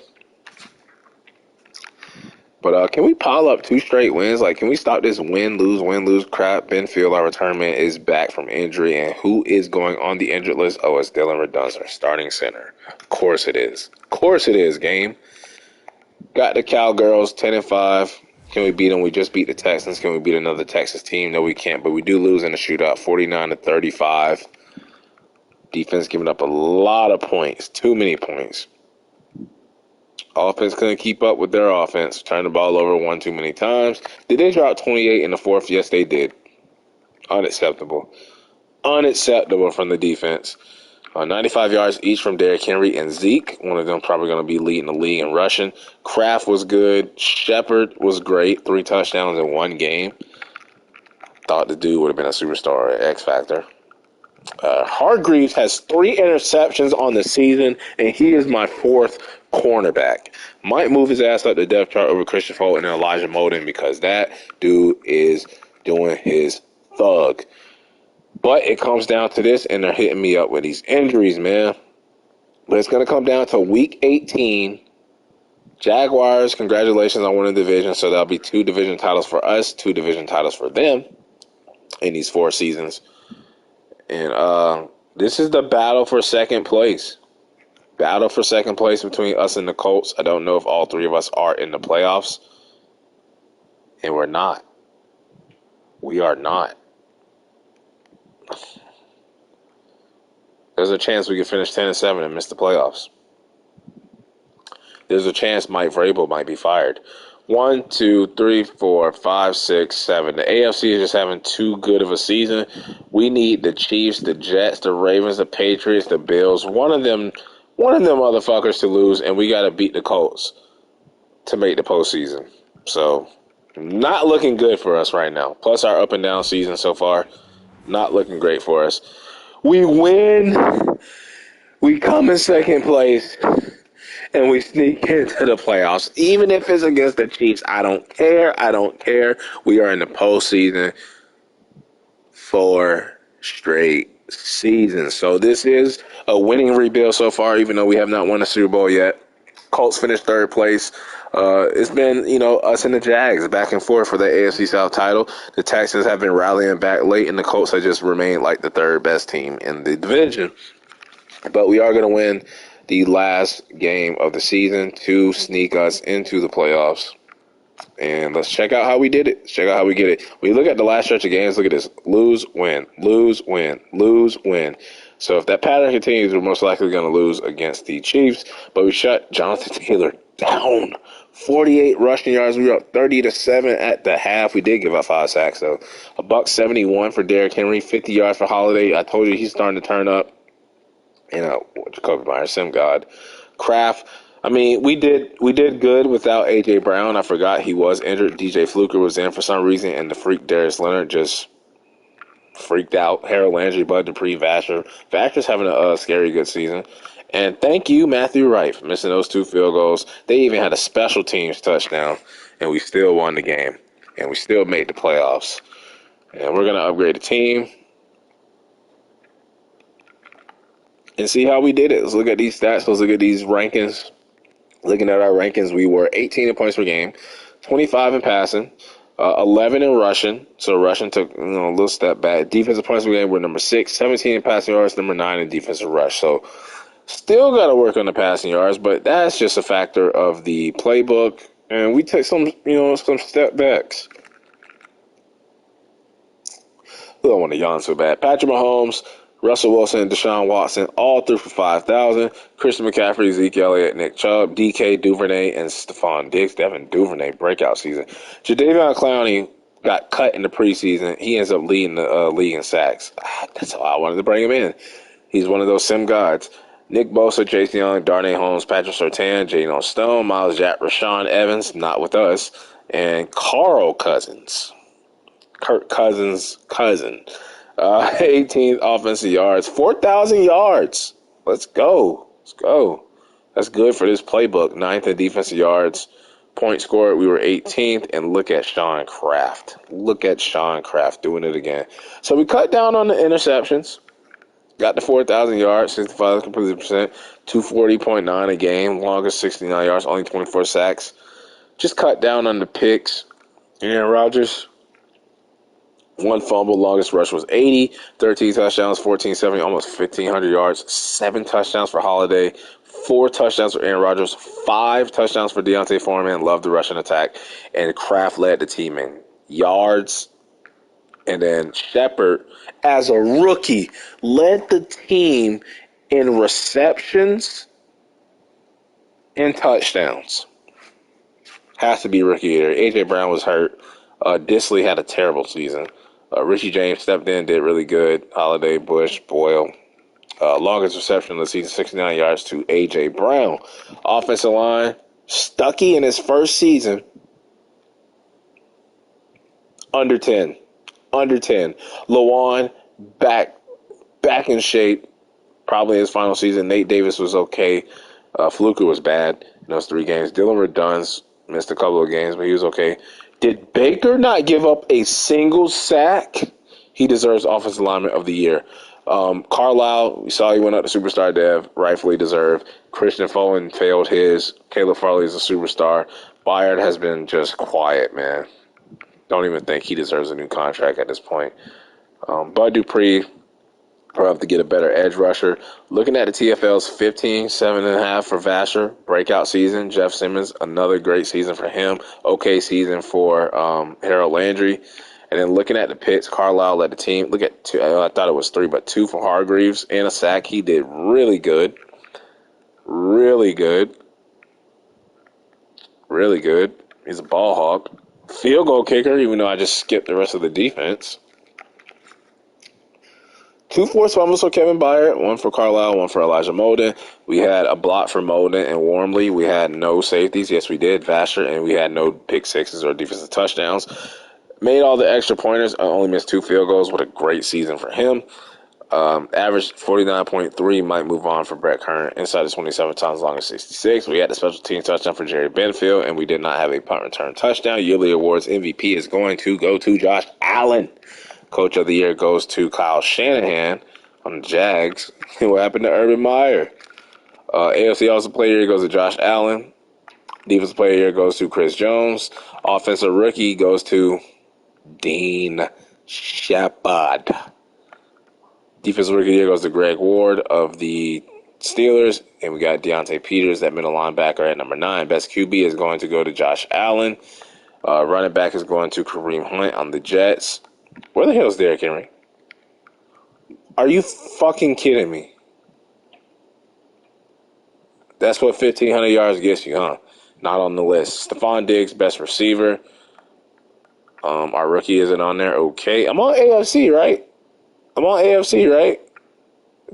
But can we pile up 2 straight wins? Like, can we stop this win-lose crap? Benfield, our return man, is back from injury. And who is going on the injured list? Oh, it's Dylan Redunzer, starting center. Of course it is. Of course it is, game. Got the Cowgirls, 10-5. Can we beat them? We just beat the Texans. Can we beat another Texas team? No, we can't. But we do lose in the shootout, 49-35. Defense giving up a lot of points. Too many points. Offense couldn't keep up with their offense. Turned the ball over 1 too many times. Did they drop 28 in the 4th? Yes, they did. Unacceptable. Unacceptable from the defense. 95 yards each from Derrick Henry and Zeke. One of them probably going to be leading the league in rushing. Kraft was good. Sheppard was great. 3 touchdowns in 1 game. Thought the dude would have been a superstar at X Factor. Hargreaves has 3 interceptions on the season, and he is my 4th cornerback. Might move his ass up the depth chart over Christian Fulton and Elijah Molden because that dude is doing his thug. But it comes down to this, and they're hitting me up with these injuries, man. But it's going to come down to Week 18. Jaguars, congratulations on winning the division. So that'll be 2 division titles for us, 2 division titles for them in these 4 seasons. And this is the battle for second place. Battle for second place between us and the Colts. I don't know if all 3 of us are in the playoffs. And we're not. We are not. There's a chance we could finish 10-7 and miss the playoffs. There's a chance Mike Vrabel might be fired. 1, 2, 3, 4, 5, 6, 7. The AFC is just having too good of a season. We need the Chiefs, the Jets, the Ravens, the Patriots, the Bills. One of them motherfuckers to lose, and we got to beat the Colts to make the postseason. So, not looking good for us right now. Plus our up and down season so far, not looking great for us. We win. We come in second place. And we sneak into the playoffs. Even if it's against the Chiefs, I don't care. I don't care. We are in the postseason 4 straight seasons. So this is a winning rebuild so far, even though we have not won a Super Bowl yet. Colts finished third place. It's been, us and the Jags back and forth for the AFC South title. The Texans have been rallying back late, and the Colts have just remained like the third best team in the division. But we are going to win the last game of the season to sneak us into the playoffs. And let's check out how we did it. Check out how we get it. When you look at the last stretch of games, look at this. Lose, win, lose, win, lose, win. So if that pattern continues, we're most likely going to lose against the Chiefs. But we shut Jonathan Taylor down. 48 rushing yards. We were up 30-7 at the half. We did give up 5 sacks, though. $171 for Derrick Henry, 50 yards for Holiday. I told you he's starting to turn up. Jacoby Myers, Sim God. Kraft. I mean, we did good without A.J. Brown. I forgot he was injured. DJ Fluker was in for some reason, and the freak Darius Leonard just freaked out. Harold Landry, Bud Dupree, Vasher. Vasher's having a scary good season. And thank you, Matthew Wright, for missing those 2 field goals. They even had a special teams touchdown, and we still won the game. And we still made the playoffs. And we're going to upgrade the team and see how we did it. Let's look at these stats. Let's look at these rankings. Looking at our rankings, we were 18 in points per game, 25 in passing, 11 in rushing. So rushing took a little step back. Defensive points per game were number 6, 17 in passing yards, number 9 in defensive rush. So still got to work on the passing yards, but that's just a factor of the playbook. And we took some step backs. I don't want to yawn so bad. Patrick Mahomes, Russell Wilson, Deshaun Watson, all threw for 5,000. Christian McCaffrey, Zeke Elliott, Nick Chubb, DK Duvernay, and Stephon Diggs. Devin Duvernay, breakout season. Jadeveon Clowney got cut in the preseason. He ends up leading the league in sacks. That's how I wanted to bring him in. He's one of those sim gods. Nick Bosa, Chase Young, Darnay Holmes, Patrick Surtain, Jalen Stone, Miles Jack, Rashawn Evans, not with us, and Carl Cousins. Kirk Cousins' cousin. 18th offensive yards, 4,000 yards. Let's go. That's good for this playbook. 9th in defensive yards. Point scored, we were 18th. And look at Sean Kraft. Doing it again. So we cut down on the interceptions. Got the 4,000 yards, 65 completion percent, 240.9 a game. Longest 69 yards, only 24 sacks. Just cut down on the picks. Aaron Rodgers. 1 fumble, longest rush was 80, 13 touchdowns, 1470, almost 1,500 yards, 7 touchdowns for Holiday, 4 touchdowns for Aaron Rodgers, 5 touchdowns for Deontay Foreman. Loved the Russian attack. And Kraft led the team in yards. And then Sheppard, as a rookie, led the team in receptions and touchdowns. Has to be rookie here. A.J. Brown was hurt. Disley had a terrible season. Richie James stepped in, did really good. Holiday, Bush, Boyle. Longest reception of the season, 69 yards to A.J. Brown. Offensive line, Stuckey in his first season, under 10. Lawan, back in shape, probably his final season. Nate Davis was okay. Fluker was bad in those 3 games. Dylan Redunz missed a couple of games, but he was okay. Did Baker not give up a single sack? He deserves Offensive Lineman of the Year. Carlyle, we saw he went up to Superstar Dev, rightfully deserved. Christian Folan failed his. Caleb Farley is a superstar. Byard has been just quiet, man. Don't even think he deserves a new contract at this point. Bud Dupree, we'll have to get a better edge rusher. Looking at the TFLs, 15, 7.5 for Vasher. Breakout season. Jeff Simmons, another great season for him. Okay season for Harold Landry. And then looking at the picks, Carlyle led the team. Look at 2. I thought it was 3, but 2 for Hargreaves and a sack. He did really good. Really good. He's a ball hawk. Field goal kicker, even though I just skipped the rest of the defense. 2 forced fumbles for Kevin Byard, 1 for Carlyle, 1 for Elijah Molden. We had a block for Molden and Wormley. We had no safeties. Yes, we did, Vasher, and we had no pick sixes or defensive touchdowns. Made all the extra pointers. Only missed 2 field goals. What a great season for him. Average 49.3. Might move on for Brett Kern. Inside the 27 times, long as 66. We had the special team touchdown for Jerry Benfield, and we did not have a punt return touchdown. Yearly awards MVP is going to go to Josh Allen. Coach of the year goes to Kyle Shanahan on the Jags. What happened to Urban Meyer? AFC Offensive Player of the Year goes to Josh Allen. Defensive Player of the Year goes to Chris Jones. Offensive Rookie goes to Dean Sheppard. Defensive Rookie of the Year goes to Greg Ward of the Steelers. And we got Deontay Peters, that middle linebacker, at number 9. Best QB is going to go to Josh Allen. Running back is going to Kareem Hunt on the Jets. Where the hell is Derrick Henry? Are you fucking kidding me? That's what 1,500 yards gets you, huh? Not on the list. Stephon Diggs, best receiver. Our rookie isn't on there. Okay. I'm on AFC, right?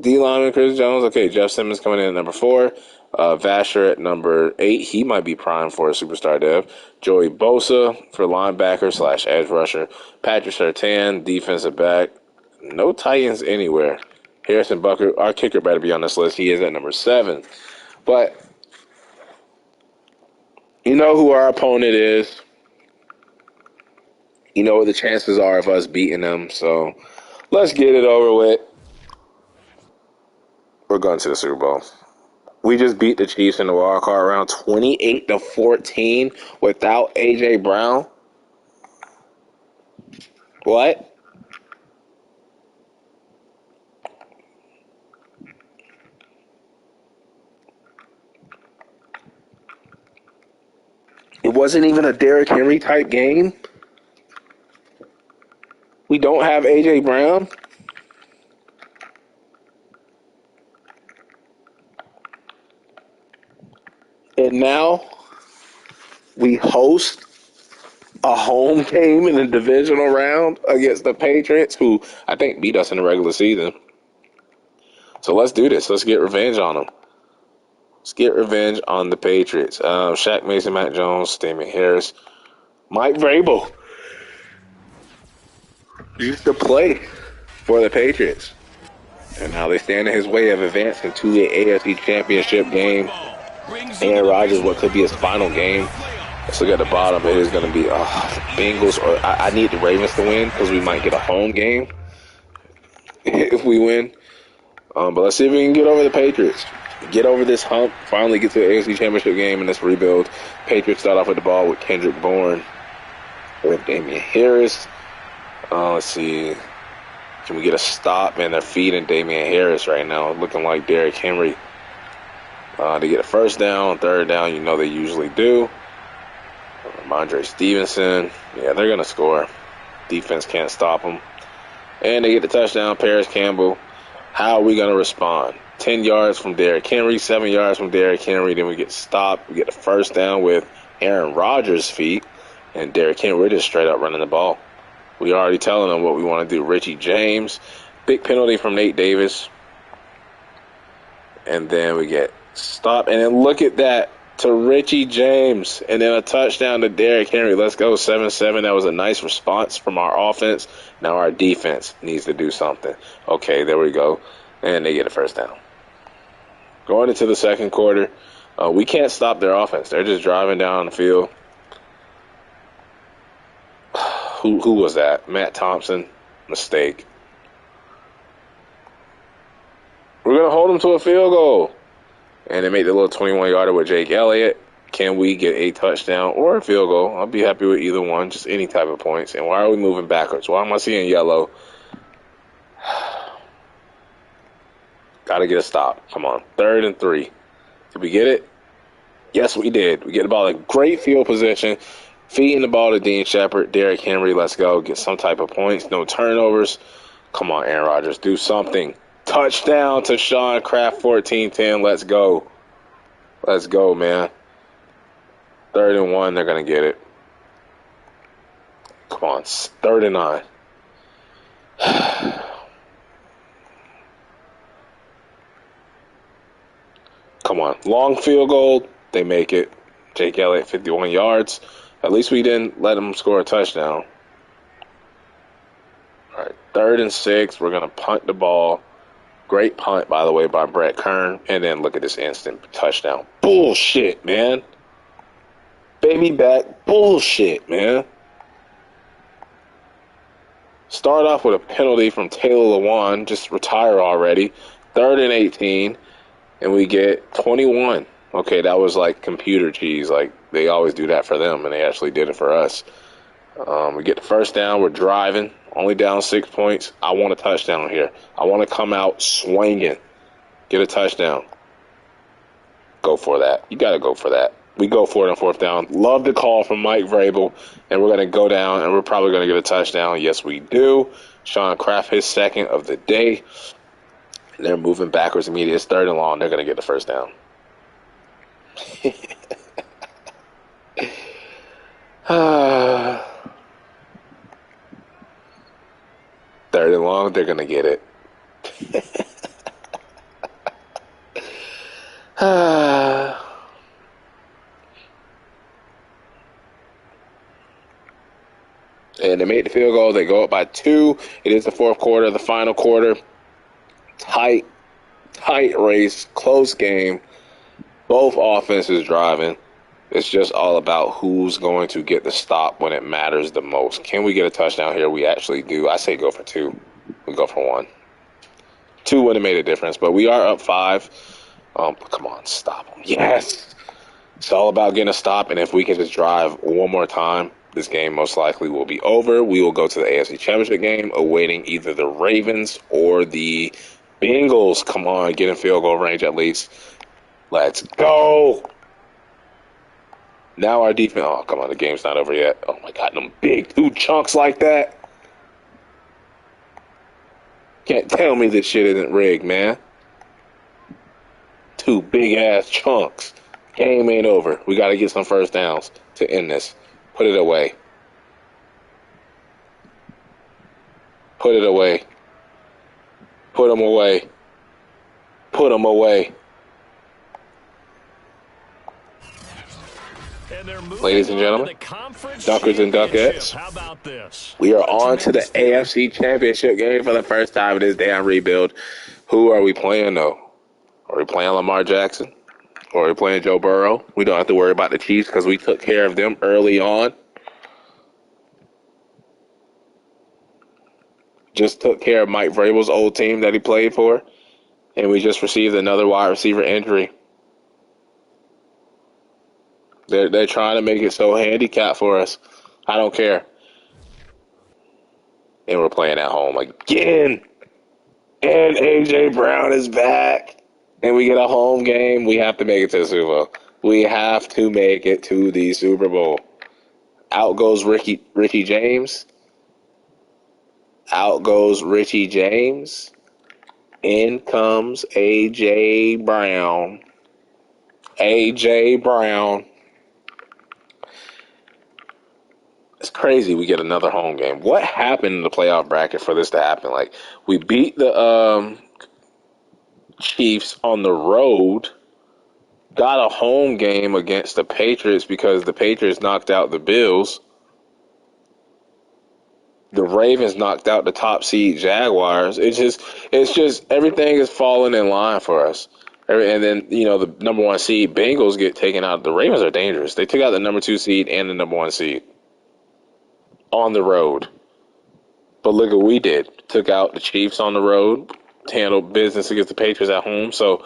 D lineman, Chris Jones. Okay, Jeff Simmons coming in at number 4. Vasher at number 8. He might be primed for a superstar dev. Joey Bosa for linebacker / edge rusher. Patrick Surtain, defensive back. No Titans anywhere. Harrison Butker, our kicker, better be on this list. He is at number 7. But you know who our opponent is. You know what the chances are of us beating them. So let's get it over with. We're going to the Super Bowl. We just beat the Chiefs in the wild card round 28-14 without A.J. Brown. What? It wasn't even a Derrick Henry type game. We don't have A.J. Brown. And now we host a home game in the divisional round against the Patriots, who I think beat us in the regular season. So let's do this. Let's get revenge on them. Let's get revenge on the Patriots. Shaq Mason, Matt Jones, Damian Harris, Mike Vrabel used to play for the Patriots. And now they stand in his way of advancing to the AFC Championship game. Aaron Rodgers, what could be his final game. Let's look at the bottom. It is going to be Bengals. Or I need the Ravens to win because we might get a home game if we win. But let's see if we can get over the Patriots. Get over this hump. Finally get to the AFC Championship game in this rebuild. Patriots start off with the ball with Kendrick Bourne. With Damian Harris. Let's see. Can we get a stop? Man, they're feeding Damian Harris right now. Looking like Derrick Henry. They get a first down, third down. You know they usually do. Ramondre Stevenson. Yeah, they're going to score. Defense can't stop them. And they get the touchdown. Paris Campbell. How are we going to respond? 10 yards from Derrick Henry, 7 yards from Derrick Henry. Then we get stopped. We get the first down with Aaron Rodgers' feet. And Derrick Henry, we're just straight up running the ball. We already telling them what we want to do. Richie James. Big penalty from Nate Davis. And then we get stopped. And then look at that. To Richie James, and then a touchdown to Derrick Henry. Let's go, 7-7. That was a nice response from our offense. Now our defense needs to do something. Okay, there we go. And they get a first down. Going into the second quarter, we can't stop their offense. They're just driving down the field. Who was that? Matt Thompson. Mistake. We're going to hold them to a field goal. And they make the little 21-yarder with Jake Elliott. Can we get a touchdown or a field goal? I'll be happy with either one, just any type of points. And why are we moving backwards? Why am I seeing yellow? Got to get a stop. Come on. 3rd and 3. Did we get it? Yes, we did. We get the ball in great field position. Feeding the ball to Dean Sheppard. Derrick Henry, let's go. Get some type of points. No turnovers. Come on, Aaron Rodgers. Do something. Touchdown to Sean Kraft, 14-10. Let's go. Let's go, man. 3rd and 1, they're going to get it. Come on, 3rd and 9. Come on. Long field goal, they make it. Jake Elliott, 51 yards. At least we didn't let him score a touchdown. All right, 3rd and 6, we're going to punt the ball. Great punt, by the way, by Brett Kern. And then look at this instant touchdown. Bullshit, man. Baby back. Bullshit, man. Start off with a penalty from Taylor Lewan. Just retire already. 3rd and 18. and we get 21. Okay, that was like computer cheese. Like, they always do that for them, and they actually did it for us. We get the first down. We're driving. Only down 6 points. I want a touchdown here. I want to come out swinging. Get a touchdown. Go for that. You got to go for that. We go for it on fourth down. Love the call from Mike Vrabel, and we're going to go down, and we're probably going to get a touchdown. Yes, we do. Sean Kraft, his second of the day. And they're moving backwards immediately. It's third and long. They're going to get the first down. Third and long, they're going to get it. And they made the field goal. They go up by 2. It is the fourth quarter, the final quarter. Tight race, close game. Both offenses driving. It's just all about who's going to get the stop when it matters the most. Can we get a touchdown here? We actually do. I say go for 2. We go for 1. 2 wouldn't have made a difference, but we are up 5. Come on, stop them. Yes. It's all about getting a stop, and if we can just drive one more time, this game most likely will be over. We will go to the AFC Championship game, awaiting either the Ravens or the Bengals. Come on, get in field goal range at least. Let's go. Now our defense. Oh, come on, the game's not over yet. Oh, my God, them big 2 chunks like that. Can't tell me this shit isn't rigged, man. 2 big-ass chunks. Game ain't over. We got to get some first downs to end this. Put it away. Put it away. Put them away. Put them away. Ladies and gentlemen, Dunkers and Duckettes, we are on to the AFC Championship game for the first time in this damn rebuild. Who are we playing, though? Are we playing Lamar Jackson? Or are we playing Joe Burrow? We don't have to worry about the Chiefs because we took care of them early on. Just took care of Mike Vrabel's old team that he played for. And we just received another wide receiver injury. They're trying to make it so handicapped for us. I don't care. And we're playing at home again. And A.J. Brown is back. And we get a home game. We have to make it to the Super Bowl. We have to make it to the Super Bowl. Out goes Richie James. Out goes Richie James. In comes A.J. Brown. A.J. Brown. It's crazy we get another home game. What happened in the playoff bracket for this to happen? Like, we beat the Chiefs on the road, got a home game against the Patriots because the Patriots knocked out the Bills. The Ravens knocked out the top seed Jaguars. It's just everything is falling in line for us. And then, the number 1 seed Bengals get taken out. The Ravens are dangerous. They took out the number 2 seed and the number 1 seed on the road. But look what we did. Took out the Chiefs on the road, handled business against the Patriots at home. So,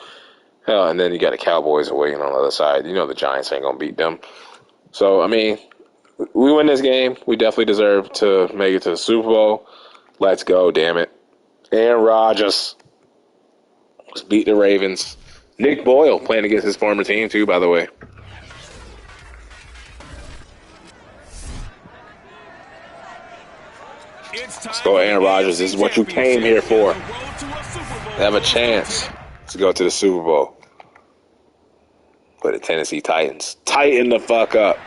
hell, and then you got the Cowboys away on the other side. The Giants ain't going to beat them. So, I mean, we win this game. We definitely deserve to make it to the Super Bowl. Let's go, damn it. Aaron Rodgers. Let's beat the Ravens. Nick Boyle playing against his former team, too, by the way. Let's go, Aaron Rodgers. This is what you came here for. Have a chance to go to the Super Bowl. But the Tennessee Titans tighten the fuck up.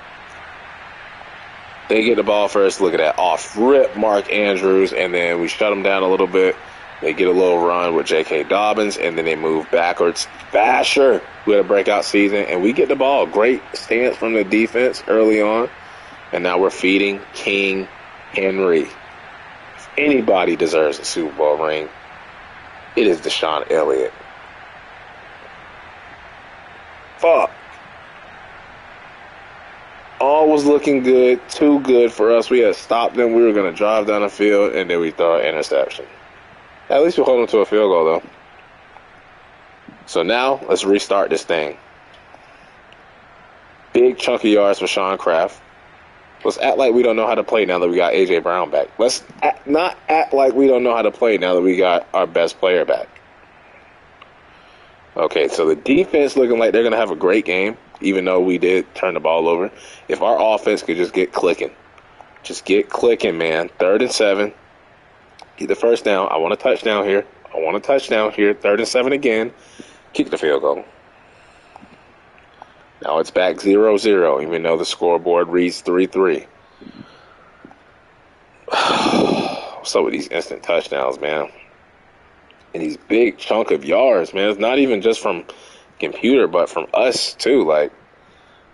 They get the ball first. Look at that. Off rip Mark Andrews, and then we shut them down a little bit. They get a little run with J.K. Dobbins, and then they move backwards. Basher, we had a breakout season, and we get the ball. Great stance from the defense early on. And now we're feeding King Henry. If anybody deserves a Super Bowl ring, it is Deshaun Elliott. Fuck. All was looking good, too good for us. We had stopped them. We were going to drive down the field, and then we throw an interception. At least we hold them to a field goal, though. So now let's restart this thing. Big chunk of yards for Sean Kraft. Let's act like we don't know how to play now that we got A.J. Brown back. Let's not act like we don't know how to play now that we got our best player back. Okay, so the defense looking like they're going to have a great game, even though we did turn the ball over. If our offense could just get clicking. Just get clicking, man. 3rd and 7. Get the first down. I want a touchdown here. 3rd and 7 again. Kick the field goal. Now it's back 0-0, even though the scoreboard reads 3-3. What's up with these instant touchdowns, man? And these big chunk of yards, man. It's not even just from computer, but from us, too. Like,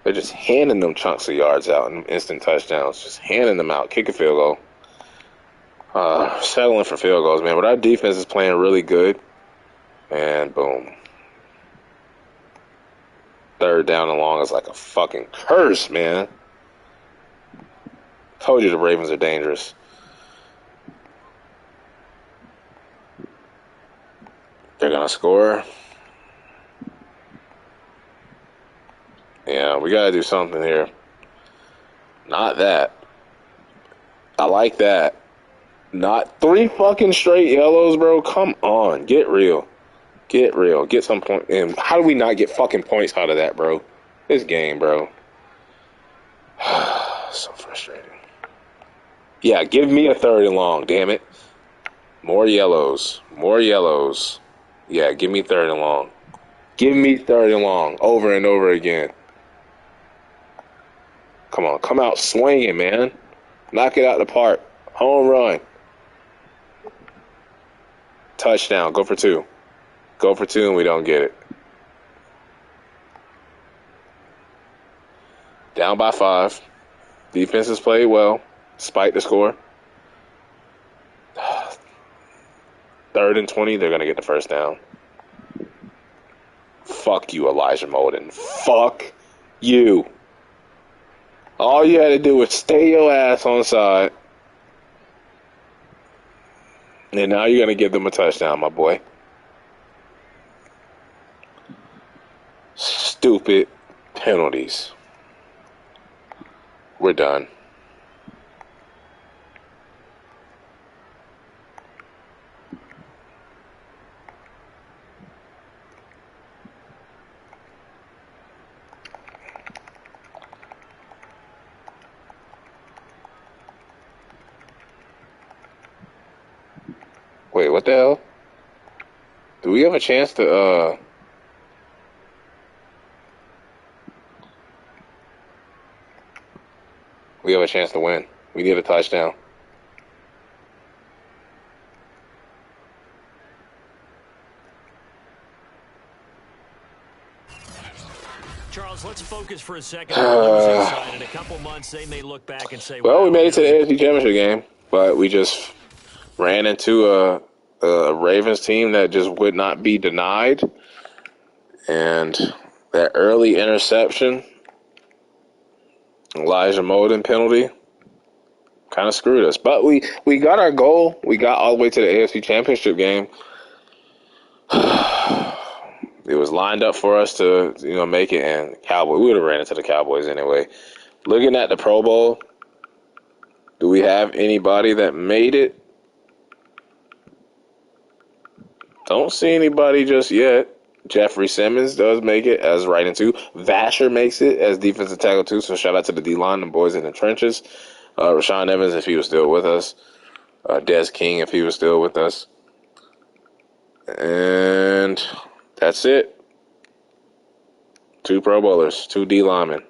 they're just handing them chunks of yards out and instant touchdowns. Just handing them out. Kick a field goal. Settling for field goals, man. But our defense is playing really good. And boom. 3rd down and long is like a fucking curse, man. Told you the Ravens are dangerous. They're going to score. Yeah, we got to do something here. Not that. I like that. Not 3 fucking straight yellows, bro. Come on. Get real. Get real. Get some point. And how do we not get fucking points out of that, bro? This game, bro. So frustrating. Yeah, give me a 3rd and long, damn it. More yellows. More yellows. Yeah, give me 3rd and long. Give me 3rd and long over and over again. Come on, come out swinging, man. Knock it out the park. Home run. Touchdown. Go for 2. Go for 2 and we don't get it. Down by 5. Defense has played well, despite the score. 3rd and 20, they're going to get the first down. Fuck you, Elijah Molden. Fuck you. All you had to do was stay your ass on the side. And now you're going to give them a touchdown, my boy. Stupid penalties. We're done. Wait, what the hell? Do we have a chance to, We have a chance to win. We need a touchdown. Charles, let's focus for a second on the losing side. In a couple months, they may look back and say, well, we made it to the AFC Championship game, but we just ran into a Ravens team that just would not be denied. And that early interception, Elijah Molden penalty, kind of screwed us. But we got our goal. We got all the way to the AFC Championship game. It was lined up for us to, make it, and we would have ran into the Cowboys anyway. Looking at the Pro Bowl, do we have anybody that made it? Don't see anybody just yet. Jeffrey Simmons does make it as right into. Vasher makes it as defensive tackle too. So shout out to the D-line, the boys in the trenches. Rashawn Evans, if he was still with us. Des King, if he was still with us. And that's it. 2 Pro Bowlers, 2 D linemen.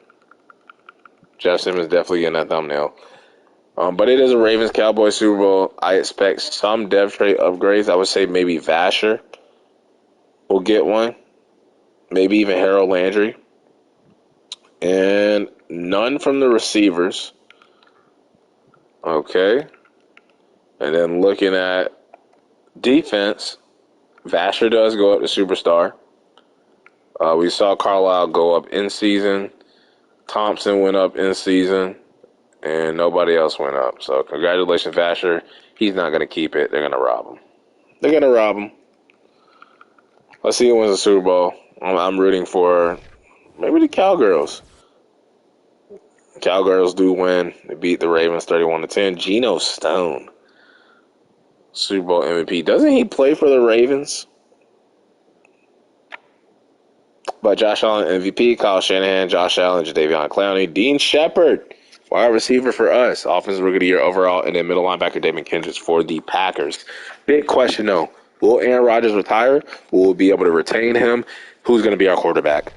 Jeff Simmons definitely getting that thumbnail. But it is a Ravens-Cowboys Super Bowl. I expect some depth trait upgrades. I would say maybe Vasher will get one. Maybe even Harold Landry. And none from the receivers. Okay. And then looking at defense, Vasher does go up to superstar. We saw Carlyle go up in season. Thompson went up in season. And nobody else went up. So congratulations, Vasher. He's not going to keep it. They're going to rob him. They're going to rob him. Let's see who wins the Super Bowl. I'm rooting for maybe the Cowgirls. Cowgirls do win. They beat the Ravens 31-10. Geno Stone, Super Bowl MVP. Doesn't he play for the Ravens? But Josh Allen MVP, Kyle Shanahan, Josh Allen, Jadeveon Clowney, Dean Sheppard, wide receiver for us, offensive rookie of the year overall, and then middle linebacker David Kendricks for the Packers. Big question though: will Aaron Rodgers retire? Will we be able to retain him? Who's going to be our quarterback?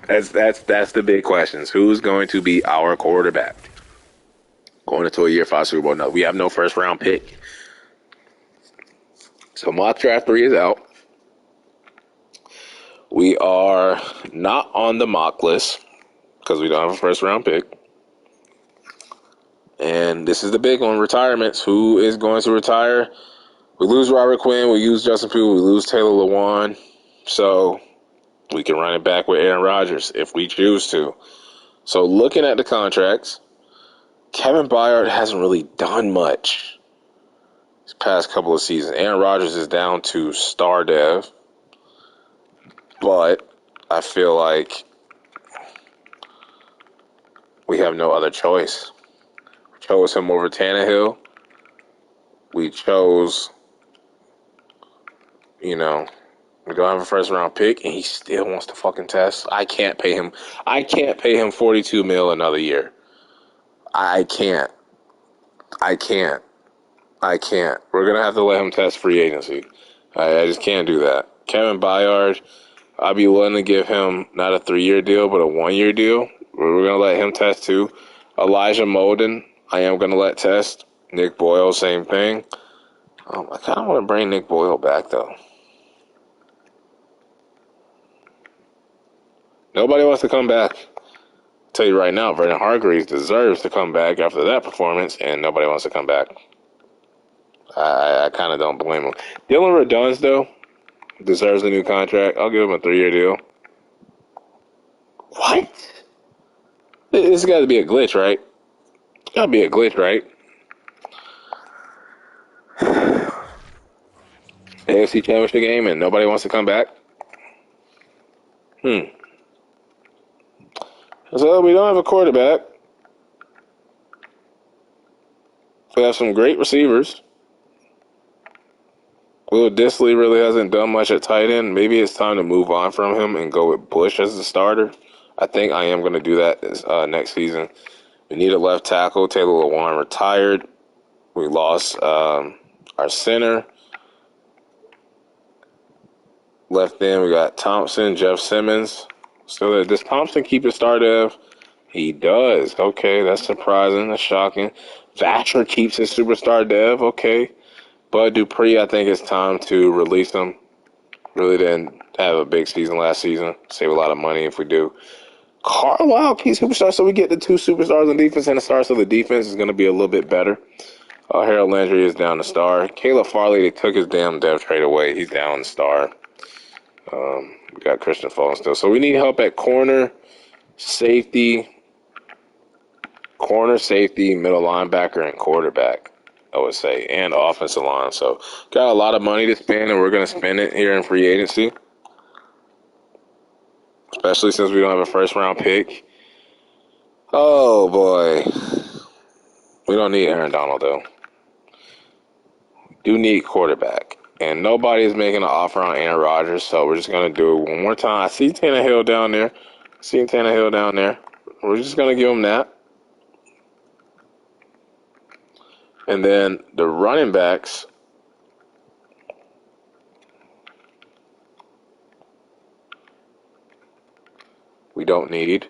That's the big questions. Who's going to be our quarterback going into a year 5 Super Bowl? No, we have no first round pick. So mock draft 3 is out. We are not on the mock list because we don't have a first round pick. And this is the big one, retirements. Who is going to retire? We lose Robert Quinn. We lose Justin Pugh. We lose Taylor Lewan. So we can run it back with Aaron Rodgers if we choose to. So looking at the contracts, Kevin Byard hasn't really done much these past couple of seasons. Aaron Rodgers is down to star dev. But I feel like we have no other choice. We chose him over Tannehill. We chose, we don't have a first round pick, and he still wants to fucking test. I can't pay him $42 million another year. I can't. We're gonna have to let him test free agency. I just can't do that. Kevin Byard, I'd be willing to give him not a 3-year deal, but a 1-year deal. We're going to let him test too. Elijah Molden, I am going to let test. Nick Boyle, same thing. I kind of want to bring Nick Boyle back, though. Nobody wants to come back. I'll tell you right now, Vernon Hargreaves deserves to come back after that performance, and nobody wants to come back. I kind of don't blame him. Dylan Radunz, though, deserves a new contract. I'll give him a 3-year deal. What? This got to be a glitch, right? Got to be a glitch, right? Afc Championship Game and nobody wants to come back? So we don't have a quarterback. We have some great receivers. Will Disley really hasn't done much at tight end. Maybe it's time to move on from him and go with Bush as the starter. I think I am going to do that this, next season. We need a left tackle. Taylor Lewan retired. We lost our center. Left end, we got Thompson, Jeff Simmons. Still there. Does Thompson keep his star dev? He does. Okay, that's surprising. That's shocking. Thatcher keeps his superstar dev. Okay. Bud Dupree, I think it's time to release him. Really didn't have a big season last season. Save a lot of money if we do. Carlyle keeps superstars, so we get the 2 superstars on defense and a star, so the defense is going to be a little bit better. Harold Landry is down to star. Caleb Farley, they took his damn dev trade away. He's down to star. We got Christian Fulton still. So we need help at corner, safety, middle linebacker, and quarterback, I would say, and offensive line. So got a lot of money to spend, and we're going to spend it here in free agency, especially since we don't have a first-round pick. Oh, boy. We don't need Aaron Donald, though. We do need quarterback. And nobody is making an offer on Aaron Rodgers, so we're just going to do it one more time. I see Tannehill down there. We're just going to give him that. And then the running backs, we don't need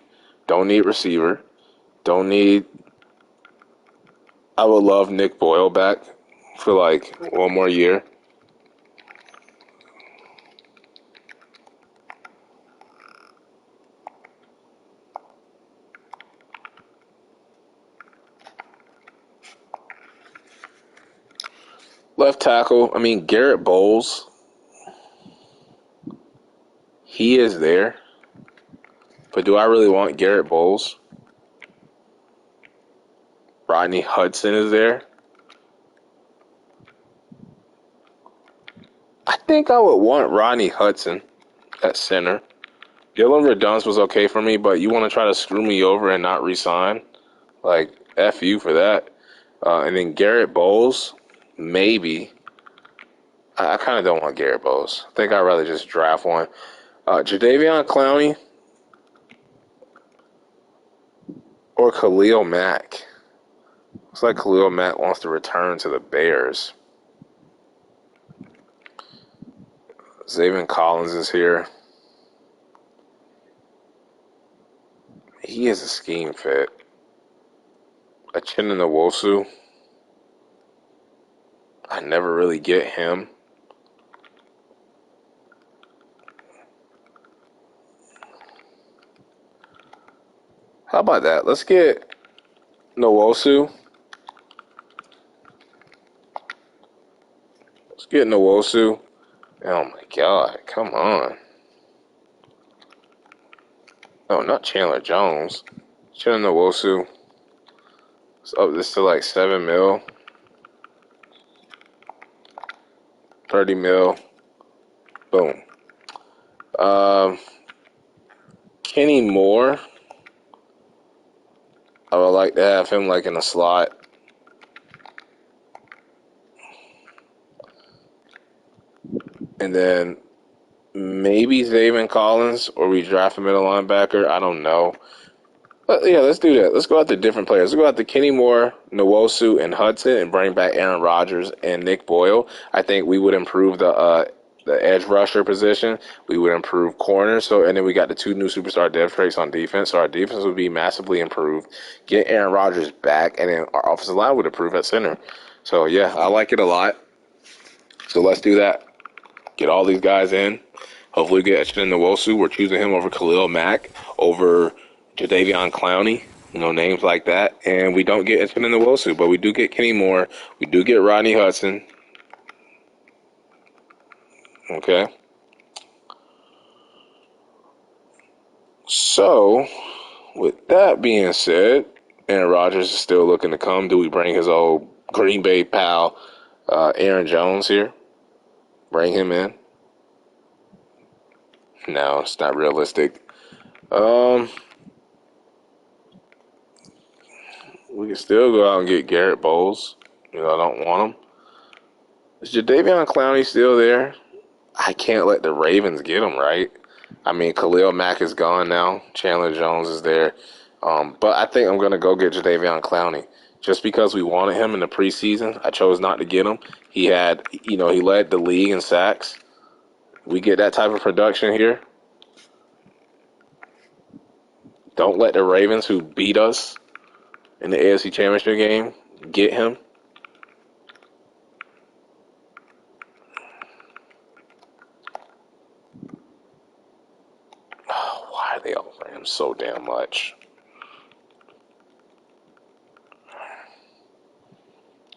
receiver. I would love Nick Boyle back for like one more year. Left tackle, Garrett Bowles, he is there. But do I really want Garrett Bowles? Rodney Hudson is there. I think I would want Rodney Hudson at center. Dylan Redunce was okay for me, but you want to try to screw me over and not re-sign? Like, F you for that. And then Garrett Bowles, maybe. I kind of don't want Garrett Bowles. I think I'd rather just draft one. Jadeveon Clowney or Khalil Mack. Looks like Khalil Mack wants to return to the Bears. Zaven Collins is here. He is a scheme fit. Uchenna Nwosu. I never really get him. How about that? Let's get Nwosu. Let's get Nwosu. Oh my God, come on. Oh, not Chandler Jones. Chandler Nwosu. Let's up this to like 7 mil. 30 mil. Boom. Kenny Moore. I would like to have him like in a slot. And then maybe Zaven Collins, or we draft him at a linebacker. I don't know. But yeah, let's do that. Let's go out to different players. Let's go out to Kenny Moore, Nwosu, and Hudson, and bring back Aaron Rodgers and Nick Boyle. I think we would improve the edge rusher position. We would improve corners. And then we got the 2 new superstar depth traits on defense. So our defense would be massively improved. Get Aaron Rodgers back, and then our offensive line would improve at center. So yeah, I like it a lot. So let's do that. Get all these guys in. Hopefully we get Uchenna Nwosu. We're choosing him over Khalil Mack, over Jadeveon Clowney, names like that. And we don't get Uchenna Nwosu, but we do get Kenny Moore. We do get Rodney Hudson. Okay. So, with that being said, Aaron Rodgers is still looking to come. Do we bring his old Green Bay pal, Aaron Jones here? Bring him in? No, it's not realistic. We can still go out and get Garrett Bowles. I don't want him. Is Jadeveon Clowney still there? I can't let the Ravens get him, right? I mean, Khalil Mack is gone now. Chandler Jones is there. But I think I'm going to go get Jadeveon Clowney. Just because we wanted him in the preseason, I chose not to get him. He had, he led the league in sacks. We get that type of production here. Don't let the Ravens, who beat us in the AFC Championship game, get him. Oh, why are they offering him so damn much?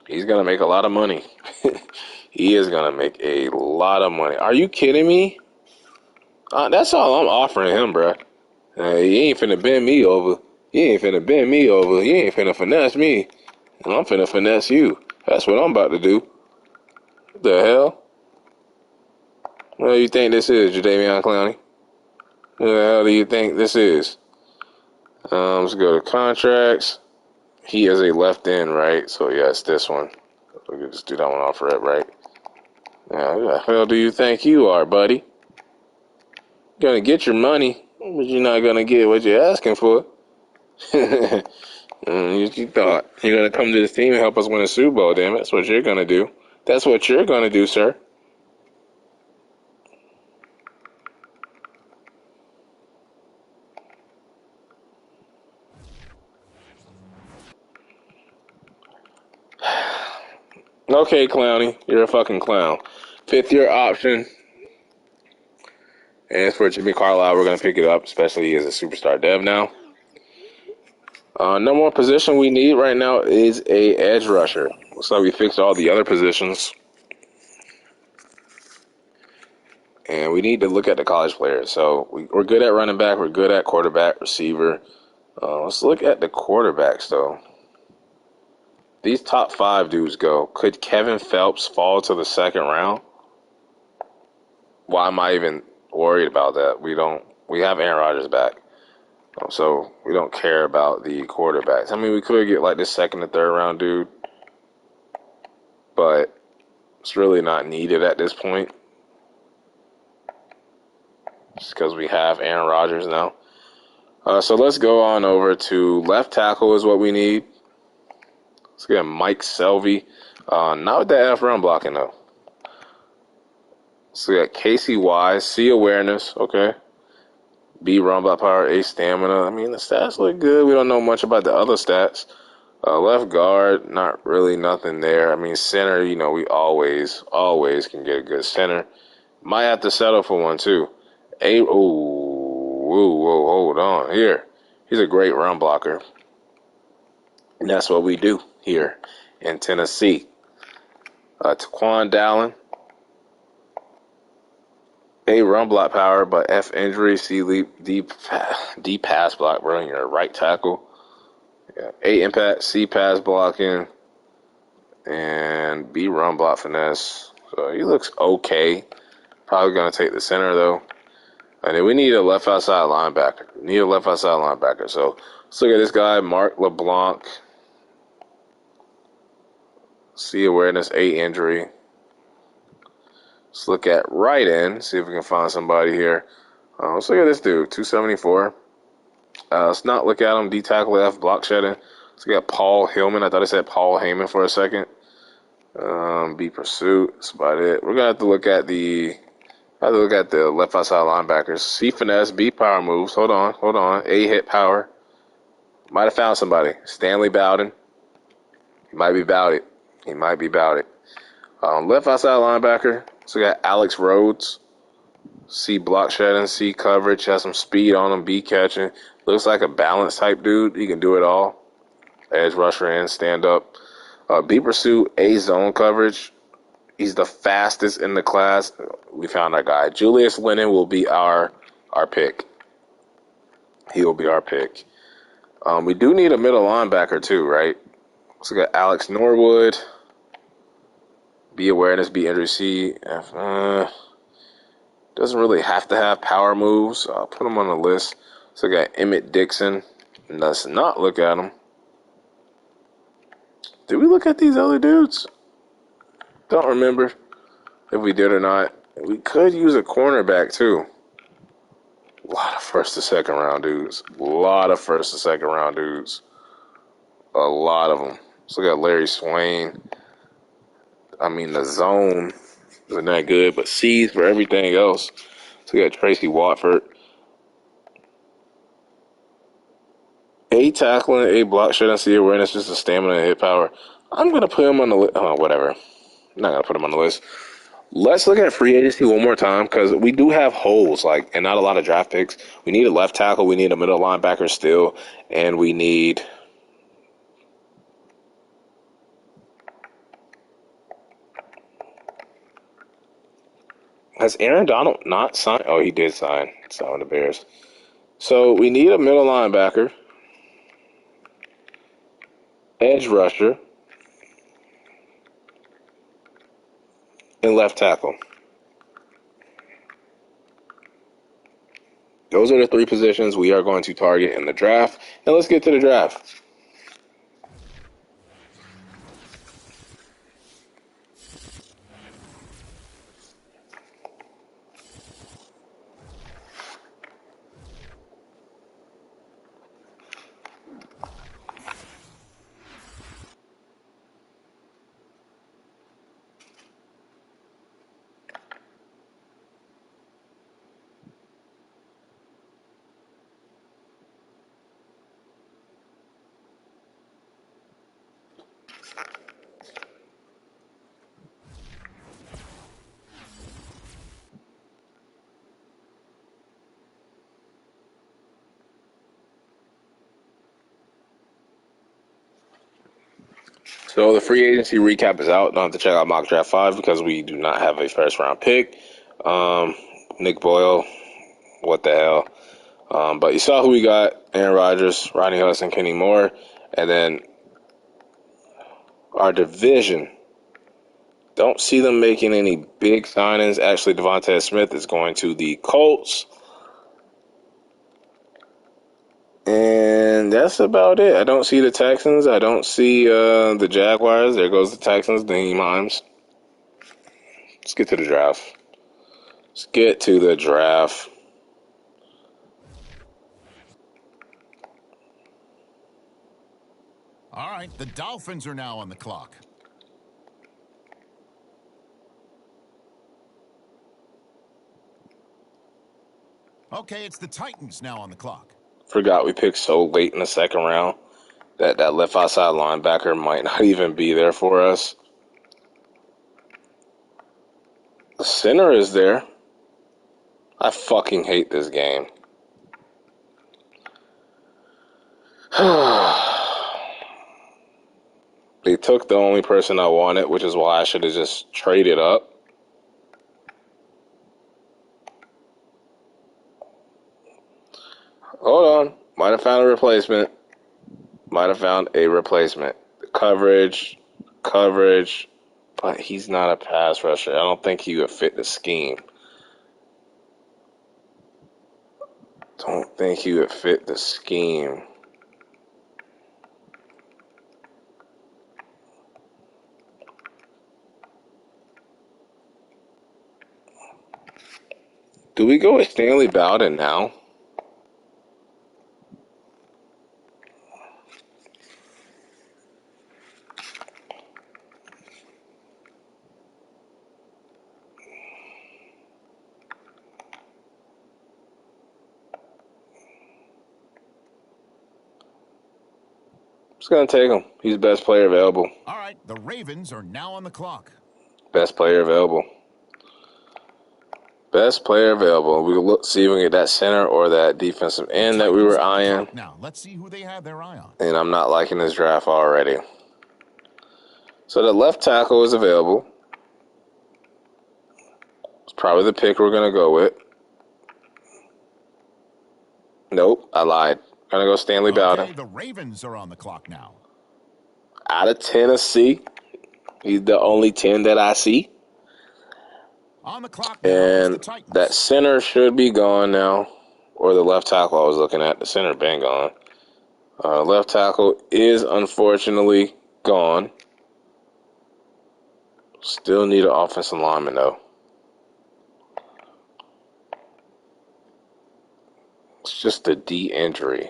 He's going to make a lot of money. He is going to make a lot of money. Are you kidding me? That's all I'm offering him, bro. He ain't finna bend me over. You ain't finna bend me over. You ain't finna finesse me. And I'm finna finesse you. That's what I'm about to do. What the hell? What do you think this is, Jadeveon Clowney? What the hell do you think this is? Let's go to contracts. He is a left end, right? So, yeah, it's this one. We can just do that one off rep, right? Now, who the hell do you think you are, buddy? You're gonna get your money, but you're not gonna get what you're asking for. You thought you're gonna come to this team and help us win a Super Bowl, damn it. That's what you're gonna do. That's what you're gonna do, sir. Okay, Clowney, you're a fucking clown. 5th year option. And it's for Jimmy Carlyle. We're going to pick it up, especially as a superstar dev now. Number one position we need right now is a edge rusher. Looks like we fixed all the other positions. And we need to look at the college players. So we're good at running back. We're good at quarterback, receiver. Let's look at the quarterbacks, though. These top 5 dudes go. Could Kevin Phelps fall to the 2nd round? why am I even worried about that? We have Aaron Rodgers back. So we don't care about the quarterbacks. I mean, we could get like this second or third round dude, but it's really not needed at this point. Just because we have Aaron Rodgers now. So let's go on over to left tackle is what we need. Let's get Mike Selvey. Not with that F run blocking though. So we got Casey Wise, C awareness, okay. B run block power, A stamina. I mean, the stats look good. We don't know much about the other stats. Left guard, not really nothing there. I mean, center, we always can get a good center. Might have to settle for one too. Hold on here. He's a great run blocker. And that's what we do here in Tennessee. Taquan Dallin. A run block power, but F injury, C D pass block, bro. You're a right tackle. Yeah. A impact, C pass blocking, and B run block finesse. So he looks okay. Probably gonna take the center though. And then we need a left outside linebacker. So let's look at this guy, Mark LeBlanc. C awareness, A injury. Let's look at right end, see if we can find somebody here. Let's look at this dude, 274. Let's not look at him, D tackle F, block shedding. Let's look at Paul Hillman. I thought it said Paul Heyman for a second. B pursuit, that's about it. We're gonna have to look at the left outside linebackers. C finesse, B power moves. Hold on. A hit power. Might have found somebody. Stanley Bowden. He might be about it. Left outside linebacker. So we got Alex Rhodes. C block shedding, C coverage, has some speed on him, B catching. Looks like a balanced type dude. He can do it all. Edge rusher and stand up. B pursuit, A zone coverage. He's the fastest in the class. We found our guy. Julius Lennon will be our pick. He will be our pick. We do need a middle linebacker too, right? So we got Alex Norwood. B awareness, B injury, C. Doesn't really have to have power moves. I'll put him on the list. So I got Emmett Dixon. Let's not look at him. Did we look at these other dudes? Don't remember if we did or not. We could use a cornerback too. A lot of first to second round dudes. A lot of them. So we got Larry Swain. I mean, the zone isn't that good, but C's for everything else. So we got Tracy Watford. A tackling, A block shedding, C awareness, just a stamina and hit power. I'm going to put him on the list. Whatever. I'm not going to put him on the list. Let's look at free agency one more time because we do have holes, and not a lot of draft picks. We need a left tackle. We need a middle linebacker still. And we need... Has Aaron Donald not signed? Oh, he did sign. Sign with the Bears. So we need a middle linebacker, edge rusher, and left tackle. Those are the three positions we are going to target in the draft. And let's get to the draft. So the free agency recap is out. Don't have to check out Mock Draft 5 because we do not have a first-round pick. Nick Boyle, what the hell? But you saw who we got. Aaron Rodgers, Rodney Hudson, Kenny Moore. And then our division Don't see them making any big signings. Actually, Devontae Smith is going to the Colts. And that's about it. I don't see the Texans. I don't see the Jaguars. There goes the Texans, the Mimes. Let's get to the draft. Let's get to the draft. All right, the Dolphins are now on the clock. Okay, it's the Titans now on the clock. Forgot we picked so late in the second round that left outside linebacker might not even be there for us. The center is there. I fucking hate this game. They took the only person I wanted, which is why I should have just traded up. Hold on. Might have found a replacement. Coverage. But he's not a pass rusher. I don't think he would fit the scheme. Do we go with Stanley Bowden now? Just going to take him. He's the best player available. All right, the Ravens are now on the clock. Best player available. We will see if we can get that center or that defensive end that we were eyeing. Now, let's see who they have their eye on. And I'm not liking this draft already. So the left tackle is available. It's probably the pick we're going to go with. Nope, I lied. Gonna go Stanley Bowden. The Ravens are on the clock now. Out of Tennessee. He's the only 10 that I see. On the clock now, and that center should be gone now. Or the left tackle I was looking at. The center been gone. Left tackle is unfortunately gone. Still need an offensive lineman though. It's just a D injury.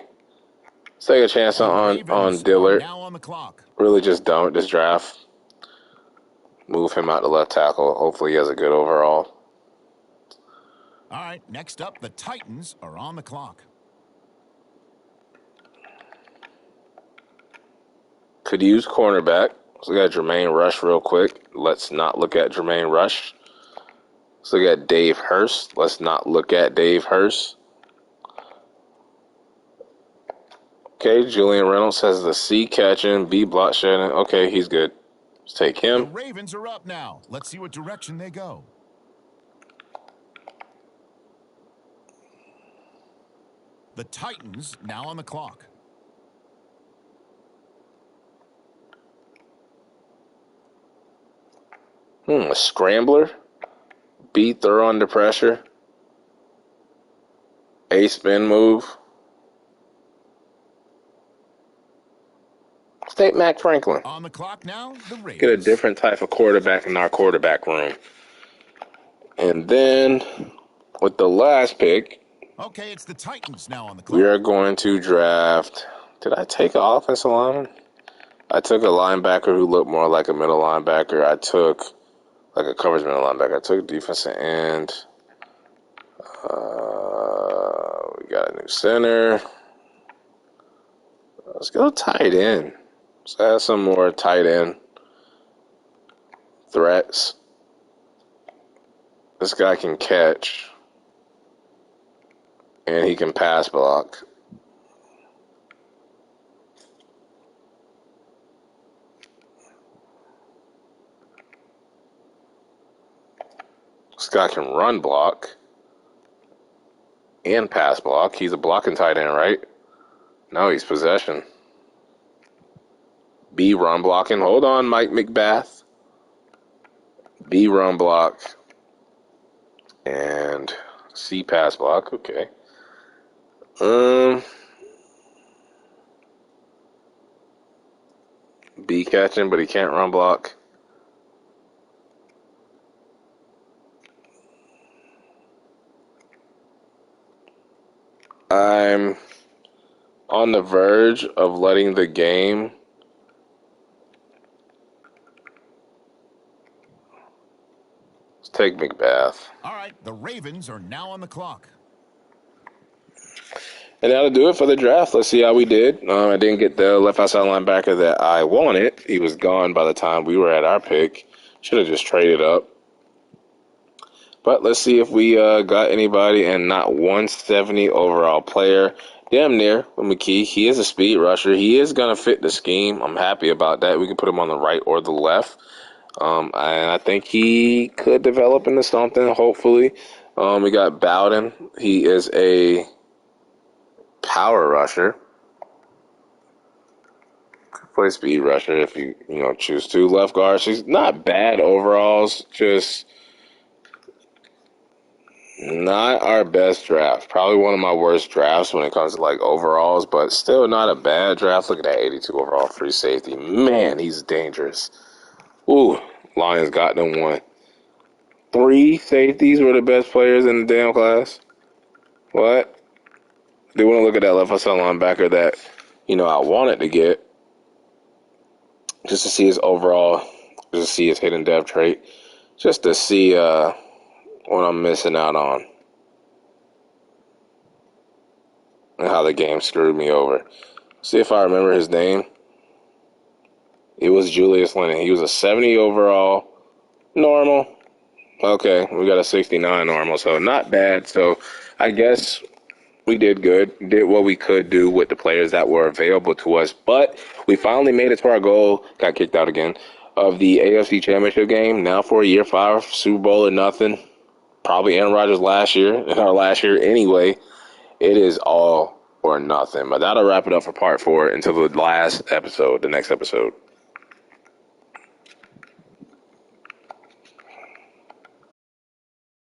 Let's take a chance on Dillard. Now on the clock. Really just don't this draft. Move him out to left tackle. Hopefully he has a good overall. All right, next up, the Titans are on the clock. Could use cornerback. Let's look at Jermaine Rush real quick. Let's not look at Jermaine Rush. Let's look at Dave Hurst. Let's not look at Dave Hurst. Okay, Julian Reynolds has the C catching, B block shedding. Okay, he's good. Let's take him. The Ravens are up now. Let's see what direction they go. The Titans now on the clock. A scrambler. B throw under pressure. A spin move. State Mac Franklin. On the clock now, the Ravens. Get a different type of quarterback in our quarterback room. And then with the last pick, okay, it's the Titans now on the clock. we are going to draft. Did I take an offensive lineman? I took a linebacker who looked more like a middle linebacker. I took like a coverage middle linebacker. I took a defensive end. We got a new center. Let's go tight end. Let's add some more tight end threats. This guy can catch. And he can pass block. This guy can run block and pass block. He's a blocking tight end, right? No, he's possession. B run blocking. Hold on, Mike McBath. B, run block, and C, pass block. Okay. B, catching, but he can't run block. I'm on the verge of letting the game take McBath. All right, the Ravens are now on the clock. And that'll do it for the draft. Let's see how we did. I didn't get the left outside linebacker that I wanted. He was gone by the time we were at our pick. Should have just traded up. But let's see if we got anybody, and not 170 overall player. Damn near with McKee. He is a speed rusher. He is going to fit the scheme. I'm happy about that. We can put him on the right or the left. And I think he could develop into something, hopefully. We got Bowden. He is a power rusher. Could play speed rusher if you choose to. Left guard. She's not bad overalls, just not our best draft. Probably one of my worst drafts when it comes to like overalls, but still not a bad draft. Look at that 82 overall free safety. Man, he's dangerous. Ooh, Lions got them one. 3 safeties were the best players in the damn class. What? They want to look at that left outside linebacker that, I wanted to get. Just to see his overall, just to see his hidden depth trait. Just to see what I'm missing out on. And how the game screwed me over. See if I remember his name. It was Julius Lennon. He was a 70 overall. Normal. Okay, we got a 69 normal, so not bad. So I guess we did good. Did what we could do with the players that were available to us. But we finally made it to our goal. Got kicked out again. Of the AFC Championship game. Now for a year 5, Super Bowl or nothing. Probably Aaron Rodgers last year. Our last year anyway. It is all or nothing. But that'll wrap it up for part 4 until the next episode.